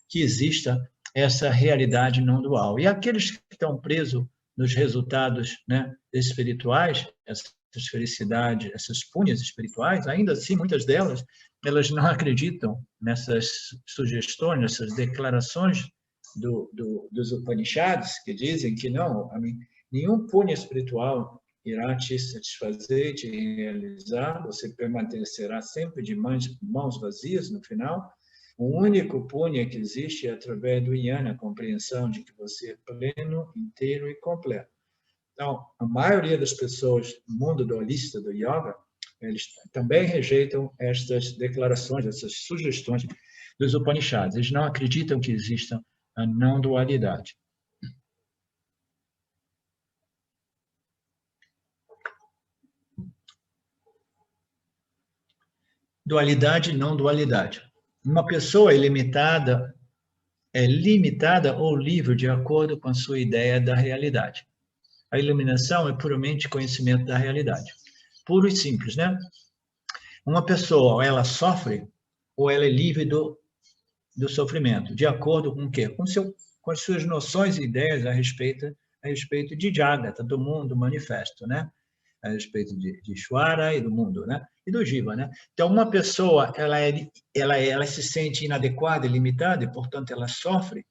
que exista essa realidade não dual. E aqueles que estão presos nos resultados, né, espirituais, essas felicidades, essas punhas espirituais, ainda assim, muitas delas, elas não acreditam nessas sugestões, nessas declarações dos Upanishads, que dizem que não, nenhum punha espiritual irá te satisfazer, te realizar, você permanecerá sempre de mãos vazias no final, O único punya que existe é através do jnana, a compreensão de que você é pleno, inteiro e completo. Então, a maioria das pessoas no mundo dualista do yoga, eles também rejeitam estas declarações, essas sugestões dos Upanishads. Eles não acreditam que exista a não dualidade. Dualidade e não dualidade. Uma pessoa é limitada ou livre de acordo com a sua ideia da realidade. A iluminação é puramente conhecimento da realidade. Puro e simples, né? Uma pessoa, ou ela sofre, ou ela é livre do sofrimento. De acordo com o quê? Com as suas noções e ideias a respeito de Jagata, do mundo manifesto, né? A respeito de Ishvara e do mundo, né? E do Jiva, né? Então, uma pessoa, ela se sente inadequada e limitada, e, portanto, ela sofre,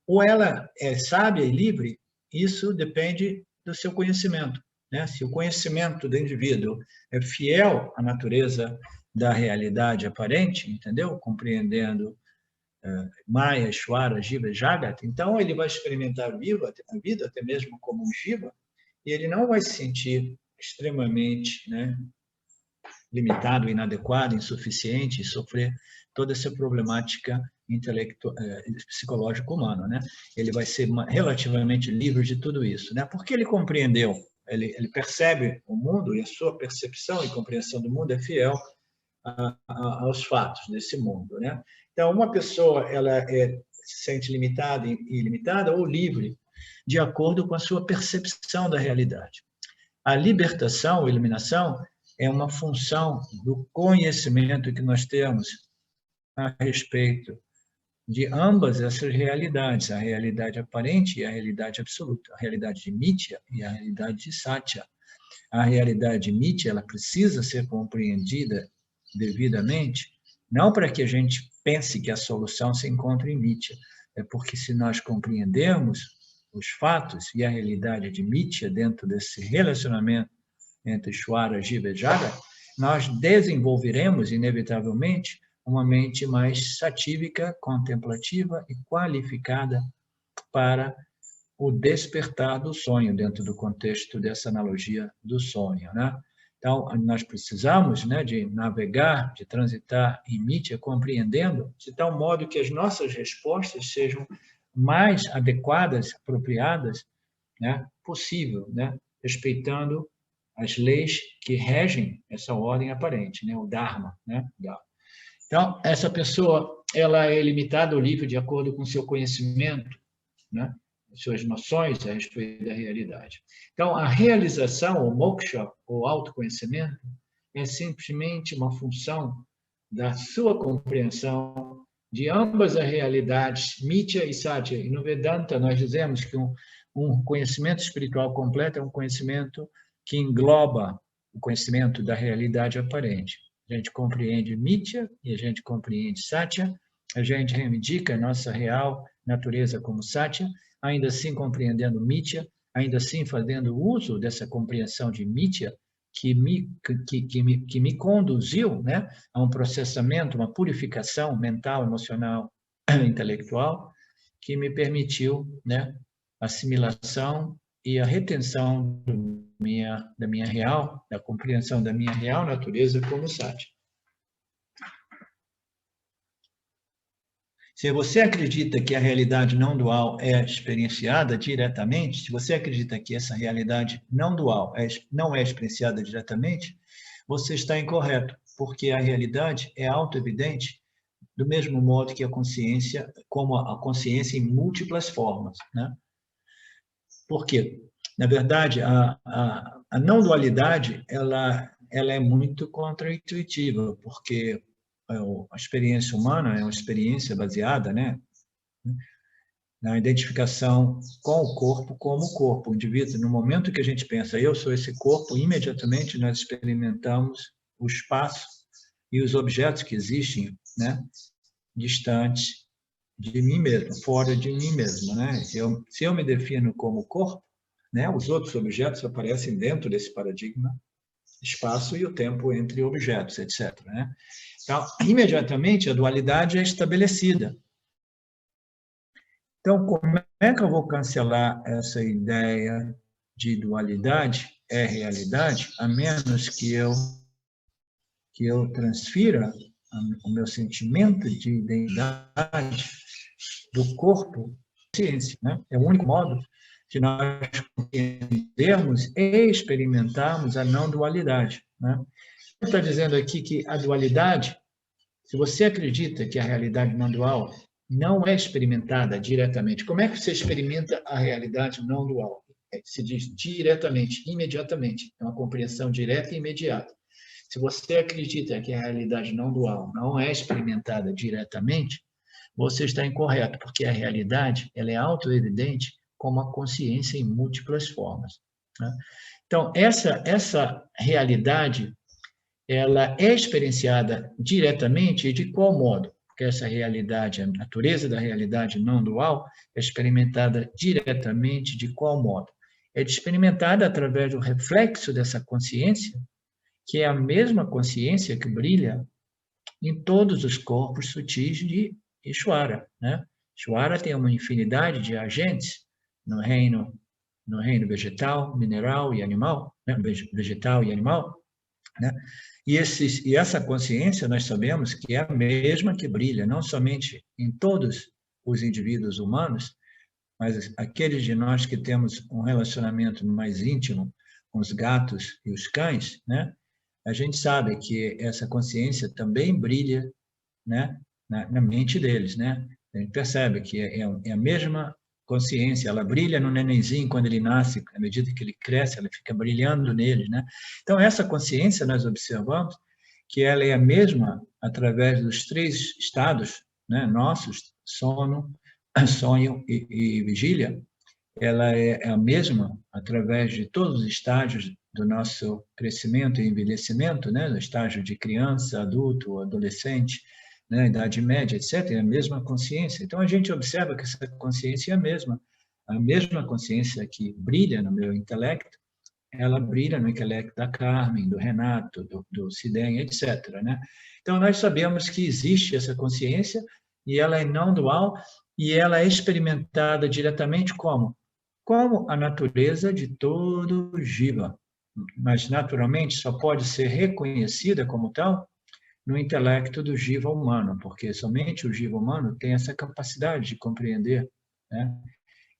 ou ela é sábia e livre, isso depende do seu conhecimento, né? Se o conhecimento do indivíduo é fiel à natureza da realidade aparente, entendeu? Compreendendo Maya, Ishvara, Jiva e Jagata, então ele vai experimentar a vida até mesmo como um Jiva, e ele não vai se sentir extremamente, né, limitado, inadequado, insuficiente, e sofrer toda essa problemática psicológica humana, né? Ele vai ser relativamente livre de tudo isso, né? Porque ele compreendeu, ele percebe o mundo, e a sua percepção e compreensão do mundo é fiel aos fatos desse mundo, né? Então, uma pessoa ela se sente limitada e ilimitada ou livre de acordo com a sua percepção da realidade. A libertação, a iluminação, é uma função do conhecimento que nós temos a respeito de ambas essas realidades, a realidade aparente e a realidade absoluta, a realidade de Mithya e a realidade de Satya. A realidade de Mithya, ela precisa ser compreendida devidamente, não para que a gente pense que a solução se encontra em Mithya, é porque se nós compreendermos os fatos e a realidade de Mithya dentro desse relacionamento entre Ishvara, Jiva e Jagata, nós desenvolveremos, inevitavelmente, uma mente mais satívica, contemplativa e qualificada para o despertar do sonho, dentro do contexto dessa analogia do sonho, né? Então, nós precisamos, né, de navegar, de transitar em Mithya, compreendendo, de tal modo que as nossas respostas sejam mais adequadas, apropriadas, né, possível, né, respeitando as leis que regem essa ordem aparente, né, o Dharma, né? Então, essa pessoa, ela é limitada ou livre de acordo com seu conhecimento, né, suas noções a respeito da realidade. Então, a realização, o moksha, o autoconhecimento, é simplesmente uma função da sua compreensão de ambas as realidades, Mithya e Satya. E no Vedanta, nós dizemos que um conhecimento espiritual completo é um conhecimento que engloba o conhecimento da realidade aparente. A gente compreende Mithya e a gente compreende Satya, a gente reivindica a nossa real natureza como Satya, ainda assim compreendendo Mithya, ainda assim fazendo uso dessa compreensão de Mithya, que me conduziu, né, a um processamento, uma purificação mental, emocional, intelectual, que me permitiu, né, a assimilação e a retenção da compreensão da minha real natureza como Satya. Se você acredita que a realidade não dual é experienciada diretamente, se você acredita que essa realidade não dual não é experienciada diretamente, você está incorreto, porque a realidade é auto-evidente do mesmo modo que a consciência, como a consciência em múltiplas formas, né? Por quê? Na verdade, a não dualidade ela é muito contraintuitiva, porque a experiência humana é uma experiência baseada, né, na identificação com o corpo como corpo. O indivíduo, no momento que a gente pensa, eu sou esse corpo, imediatamente nós experimentamos o espaço e os objetos que existem, né, distantes de mim mesmo, fora de mim mesmo, né? Se eu me defino como corpo, né, os outros objetos aparecem dentro desse paradigma, espaço e o tempo entre objetos, etc., né? Então, imediatamente, a dualidade é estabelecida. Então, como é que eu vou cancelar essa ideia de dualidade é realidade, a menos que eu transfira o meu sentimento de identidade do corpo à ciência, né? É o único modo de nós compreendermos e experimentarmos a não dualidade, né? Está dizendo aqui que a dualidade, se você acredita que a realidade não dual não é experimentada diretamente, como é que você experimenta a realidade não dual? Se diz diretamente, imediatamente, é uma compreensão direta e imediata. Se você acredita que a realidade não dual não é experimentada diretamente, você está incorreto, porque a realidade ela é autoevidente como a consciência em múltiplas formas, né? Então, essa realidade ela é experienciada diretamente e de qual modo? Porque essa realidade, a natureza da realidade não dual, é experimentada diretamente de qual modo? É experimentada através do reflexo dessa consciência, que é a mesma consciência que brilha em todos os corpos sutis de Ishvara, né? Ishvara tem uma infinidade de agentes no reino vegetal, mineral e animal, né? Vegetal e animal, né? E essa consciência, nós sabemos que é a mesma que brilha, não somente em todos os indivíduos humanos, mas aqueles de nós que temos um relacionamento mais íntimo com os gatos e os cães, né? A gente sabe que essa consciência também brilha, né? Na mente deles, né? A gente percebe que é a mesma consciência, ela brilha no nenenzinho quando ele nasce, à medida que ele cresce, ela fica brilhando nele, né? Então, essa consciência, nós observamos que ela é a mesma através dos 3 estados, né, nossos, sono, sonho e vigília. Ela é a mesma através de todos os estágios do nosso crescimento e envelhecimento, né, no estágio de criança, adulto, adolescente, né, idade média, etc., é a mesma consciência. Então, a gente observa que essa consciência é a mesma consciência que brilha no meu intelecto, ela brilha no intelecto da Carmen, do Renato, do Sidem, etc., né? Então, nós sabemos que existe essa consciência e ela é não dual e ela é experimentada diretamente como? Como a natureza de todo Jiva. Mas, naturalmente, só pode ser reconhecida como tal no intelecto do Jiva humano, porque somente o Jiva humano tem essa capacidade de compreender, né,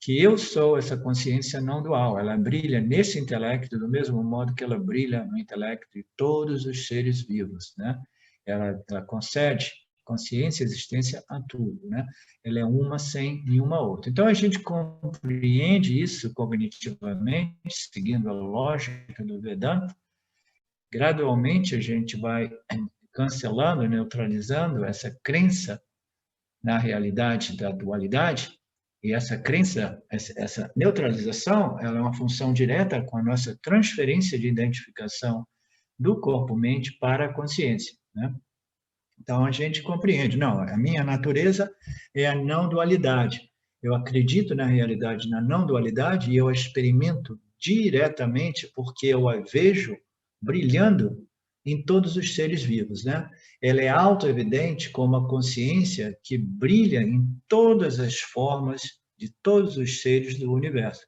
que eu sou essa consciência não dual. Ela brilha nesse intelecto do mesmo modo que ela brilha no intelecto de todos os seres vivos, né? Ela concede consciência e existência a tudo, né? Ela é uma sem nenhuma outra. Então, a gente compreende isso cognitivamente, seguindo a lógica do Vedanta. Gradualmente, a gente vai cancelando, neutralizando essa crença na realidade da dualidade, e essa crença, essa neutralização, ela é uma função direta com a nossa transferência de identificação do corpo-mente para a consciência, né? Então, a gente compreende, não, a minha natureza é a não dualidade. Eu acredito na realidade, na não dualidade, e eu a experimento diretamente porque eu a vejo brilhando em todos os seres vivos, né? Ela é autoevidente como a consciência que brilha em todas as formas de todos os seres do universo,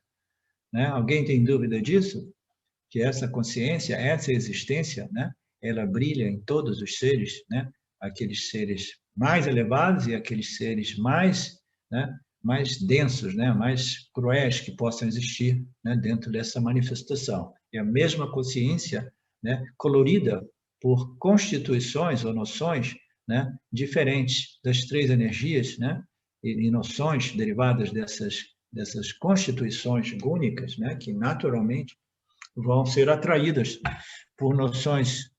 né? Alguém tem dúvida disso? Que essa consciência, essa existência, né? Ela brilha em todos os seres, né? Aqueles seres mais elevados e aqueles seres mais, né, mais densos, né, mais cruéis que possam existir, né, dentro dessa manifestação. É a mesma consciência, né, colorida por constituições ou noções, né, diferentes das 3 energias, né, e noções derivadas dessas constituições únicas, né, que naturalmente vão ser atraídas por noções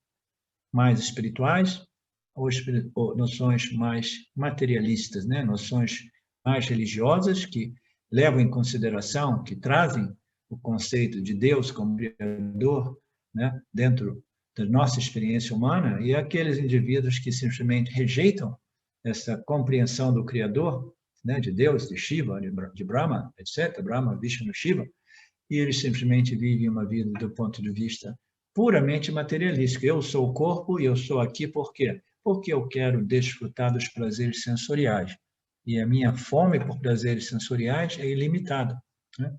mais espirituais ou noções mais materialistas, né? Noções mais religiosas que levam em consideração, que trazem o conceito de Deus como criador, né, dentro da nossa experiência humana, e aqueles indivíduos que simplesmente rejeitam essa compreensão do criador, né, de Deus, de Shiva, de Brahma, etc., Brahma, Vishnu, Shiva, e eles simplesmente vivem uma vida do ponto de vista puramente materialístico. Eu sou o corpo e eu sou aqui por quê? porque eu quero desfrutar dos prazeres sensoriais. E a minha fome por prazeres sensoriais é ilimitada, né?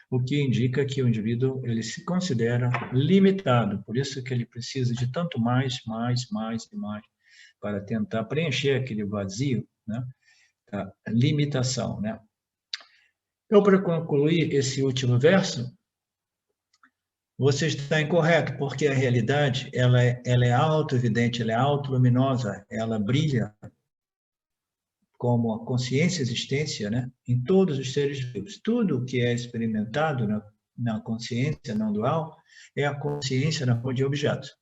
O que indica que o indivíduo ele se considera limitado, por isso que ele precisa de tanto mais e mais, para tentar preencher aquele vazio, né, da limitação, né? Então, para concluir esse último verso, você está incorreto, porque a realidade ela é auto-evidente, ela é auto-luminosa, ela brilha como a consciência e existência, né, em todos os seres vivos. Tudo que é experimentado na consciência não dual é a consciência na forma de objetos.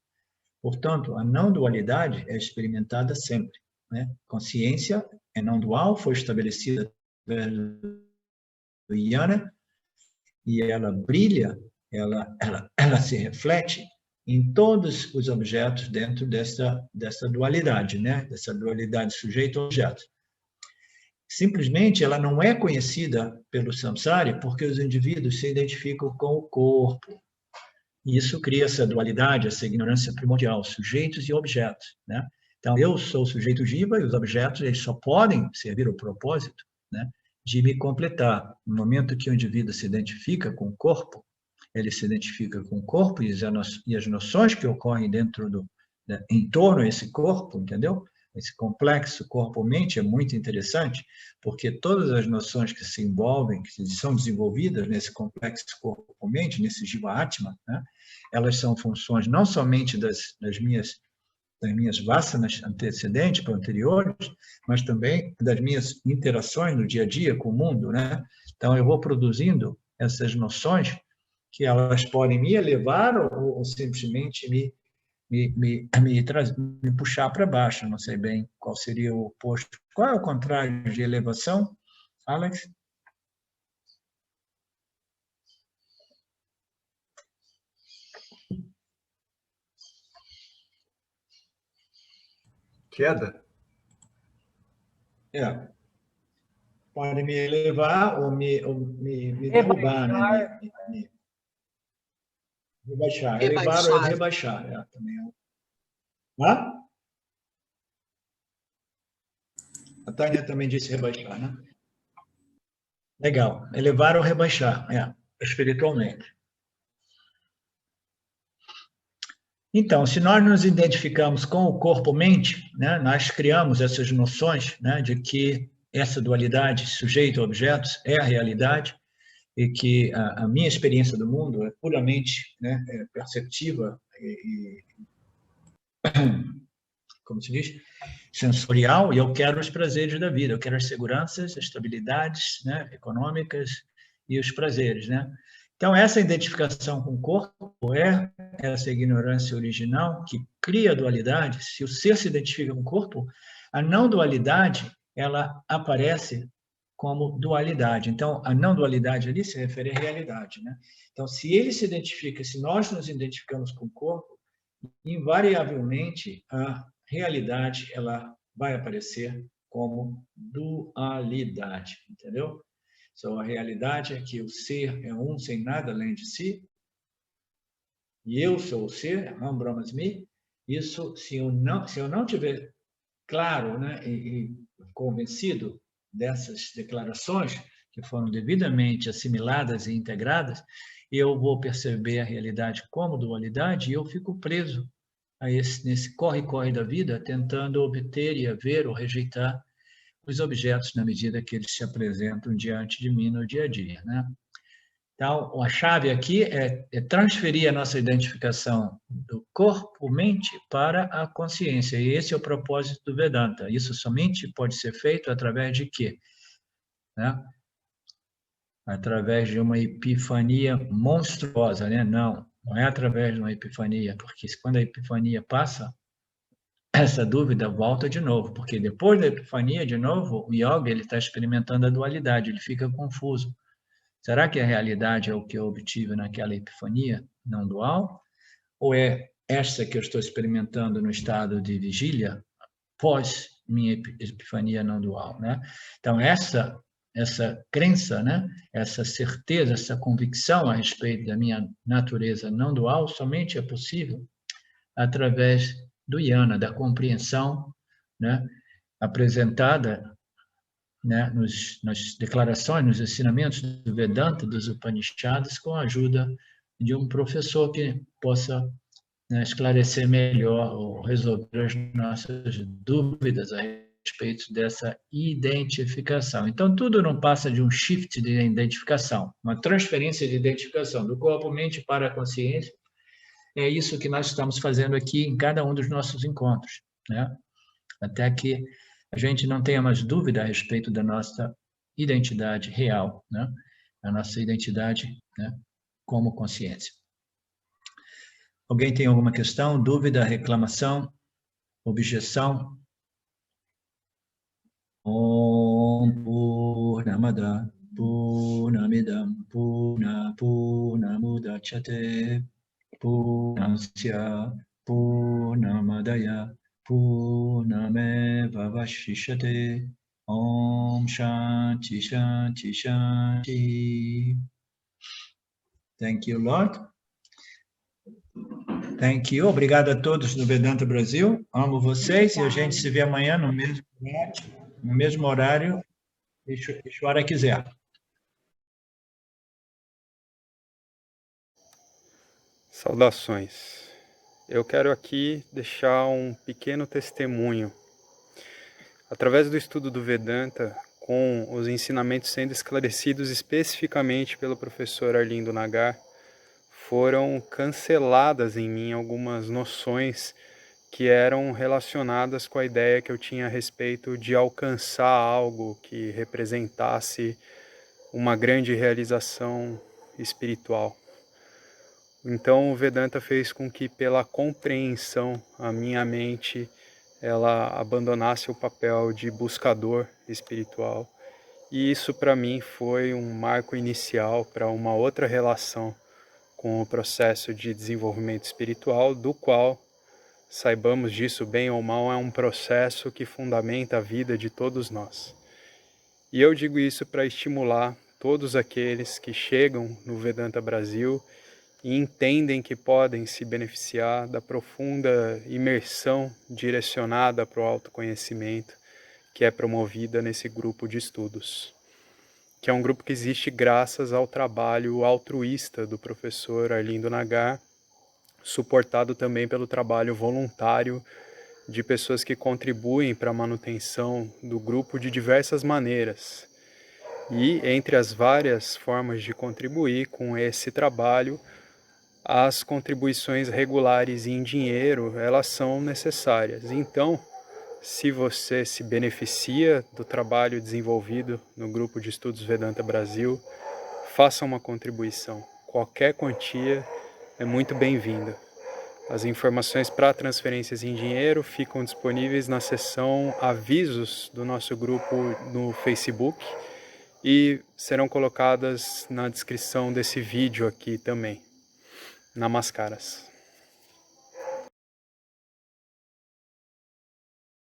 Portanto, a não dualidade é experimentada sempre, né? Consciência é não dual, foi estabelecida pelo Jnana, e ela brilha, ela se reflete em todos os objetos dentro dessa dualidade, né? Dessa dualidade sujeito-objeto. Simplesmente, ela não é conhecida pelo samsara porque os indivíduos se identificam com o corpo. E isso cria essa dualidade, essa ignorância primordial, sujeitos e objetos, né? Então, eu sou o sujeito jiva e os objetos eles só podem servir ao propósito, né, de me completar. No momento que o indivíduo se identifica com o corpo, ele se identifica com o corpo e as noções que ocorrem dentro em torno a esse corpo, entendeu? Esse complexo corpo-mente é muito interessante, porque todas as noções que se envolvem, que são desenvolvidas nesse complexo corpo-mente, nesse Jiva Atma, né, elas são funções não somente das minhas vasanas antecedentes, anteriores, mas também das minhas interações no dia a dia com o mundo, né? Então, eu vou produzindo essas noções que elas podem me elevar ou simplesmente me puxar para baixo. Não sei bem qual seria o oposto. Qual é o contrário de elevação, Alex? Queda? Pode me elevar ou me derrubar, né? Rebaixar. Elevar ou rebaixar. Também. Hã? A Tânia também disse rebaixar, né? Legal. Elevar ou rebaixar, espiritualmente. Então, se nós nos identificamos com o corpo-mente, né, nós criamos essas noções, né, de que essa dualidade sujeito-objetos é a realidade e que a minha experiência do mundo é puramente, né, perceptiva e como se diz, sensorial, e eu quero os prazeres da vida, eu quero as seguranças, as estabilidades, né, econômicas e os prazeres, né? Então, essa identificação com o corpo é essa ignorância original que cria a dualidade. Se o ser se identifica com o corpo, a não dualidade, ela aparece como dualidade. Então, a não dualidade ali se refere à realidade, né? Então, se ele se identifica, se nós nos identificamos com o corpo, invariavelmente a realidade ela vai aparecer como dualidade, entendeu? Então, a realidade é que o ser é um sem nada além de si, e eu sou o ser, Aham Brahmasmi. Isso, se eu não tiver claro, né, e convencido dessas declarações que foram devidamente assimiladas e integradas, eu vou perceber a realidade como dualidade e eu fico preso nesse corre-corre da vida, tentando obter e haver ou rejeitar os objetos na medida que eles se apresentam diante de mim no dia a dia, né? Então, a chave aqui é transferir a nossa identificação do corpo-mente para a consciência, e esse é o propósito do Vedanta. Isso somente pode ser feito através de quê? Né? Através de uma epifania monstruosa, né? Não é através de uma epifania, porque quando a epifania passa, essa dúvida volta de novo, porque depois da epifania, de novo, o yoga está experimentando a dualidade, ele fica confuso. Será que a realidade é o que eu obtive naquela epifania não dual? Ou é esta que eu estou experimentando no estado de vigília pós minha epifania não dual, né? Então, essa crença, né? Essa certeza, essa convicção a respeito da minha natureza não dual somente é possível através do Jnana, da compreensão, né, apresentada, né, nas declarações, nos ensinamentos do Vedanta, dos Upanishads, com a ajuda de um professor que possa, né, esclarecer melhor ou resolver as nossas dúvidas a respeito dessa identificação. Então, tudo não passa de um shift de identificação, uma transferência de identificação do corpo-mente para a consciência. É isso que nós estamos fazendo aqui em cada um dos nossos encontros, né? Até que a gente não tenha mais dúvida a respeito da nossa identidade real, né? A nossa identidade, né, como consciência. Alguém tem alguma questão, dúvida, reclamação, objeção? Om Purnamada Purnamidam Purnamudachyate Purnasya Purnamadaya Purnameva Vashishyate. Om Shanti Shanti Shanti. Thank you, Lord. Thank you. Obrigado a todos do Vedanta Brasil. Amo vocês e a gente se vê amanhã no mesmo horário, se a hora quiser. Saudações. Eu quero aqui deixar um pequeno testemunho. Através do estudo do Vedanta, com os ensinamentos sendo esclarecidos especificamente pelo professor Arlindo Nagar, foram canceladas em mim algumas noções que eram relacionadas com a ideia que eu tinha a respeito de alcançar algo que representasse uma grande realização espiritual. Então o Vedanta fez com que, pela compreensão, a minha mente ela abandonasse o papel de buscador espiritual. E isso para mim foi um marco inicial para uma outra relação com o processo de desenvolvimento espiritual, do qual, saibamos disso bem ou mal, é um processo que fundamenta a vida de todos nós. E eu digo isso para estimular todos aqueles que chegam no Vedanta Brasil e entendem que podem se beneficiar da profunda imersão direcionada para o autoconhecimento que é promovida nesse grupo de estudos, que é um grupo que existe graças ao trabalho altruísta do professor Arlindo Nagar, suportado também pelo trabalho voluntário de pessoas que contribuem para a manutenção do grupo de diversas maneiras. E entre as várias formas de contribuir com esse trabalho, as contribuições regulares em dinheiro, elas são necessárias. Então, se você se beneficia do trabalho desenvolvido no Grupo de Estudos Vedanta Brasil, faça uma contribuição. Qualquer quantia é muito bem-vinda. As informações para transferências em dinheiro ficam disponíveis na seção Avisos do nosso grupo no Facebook e serão colocadas na descrição desse vídeo aqui também. Namaskaras.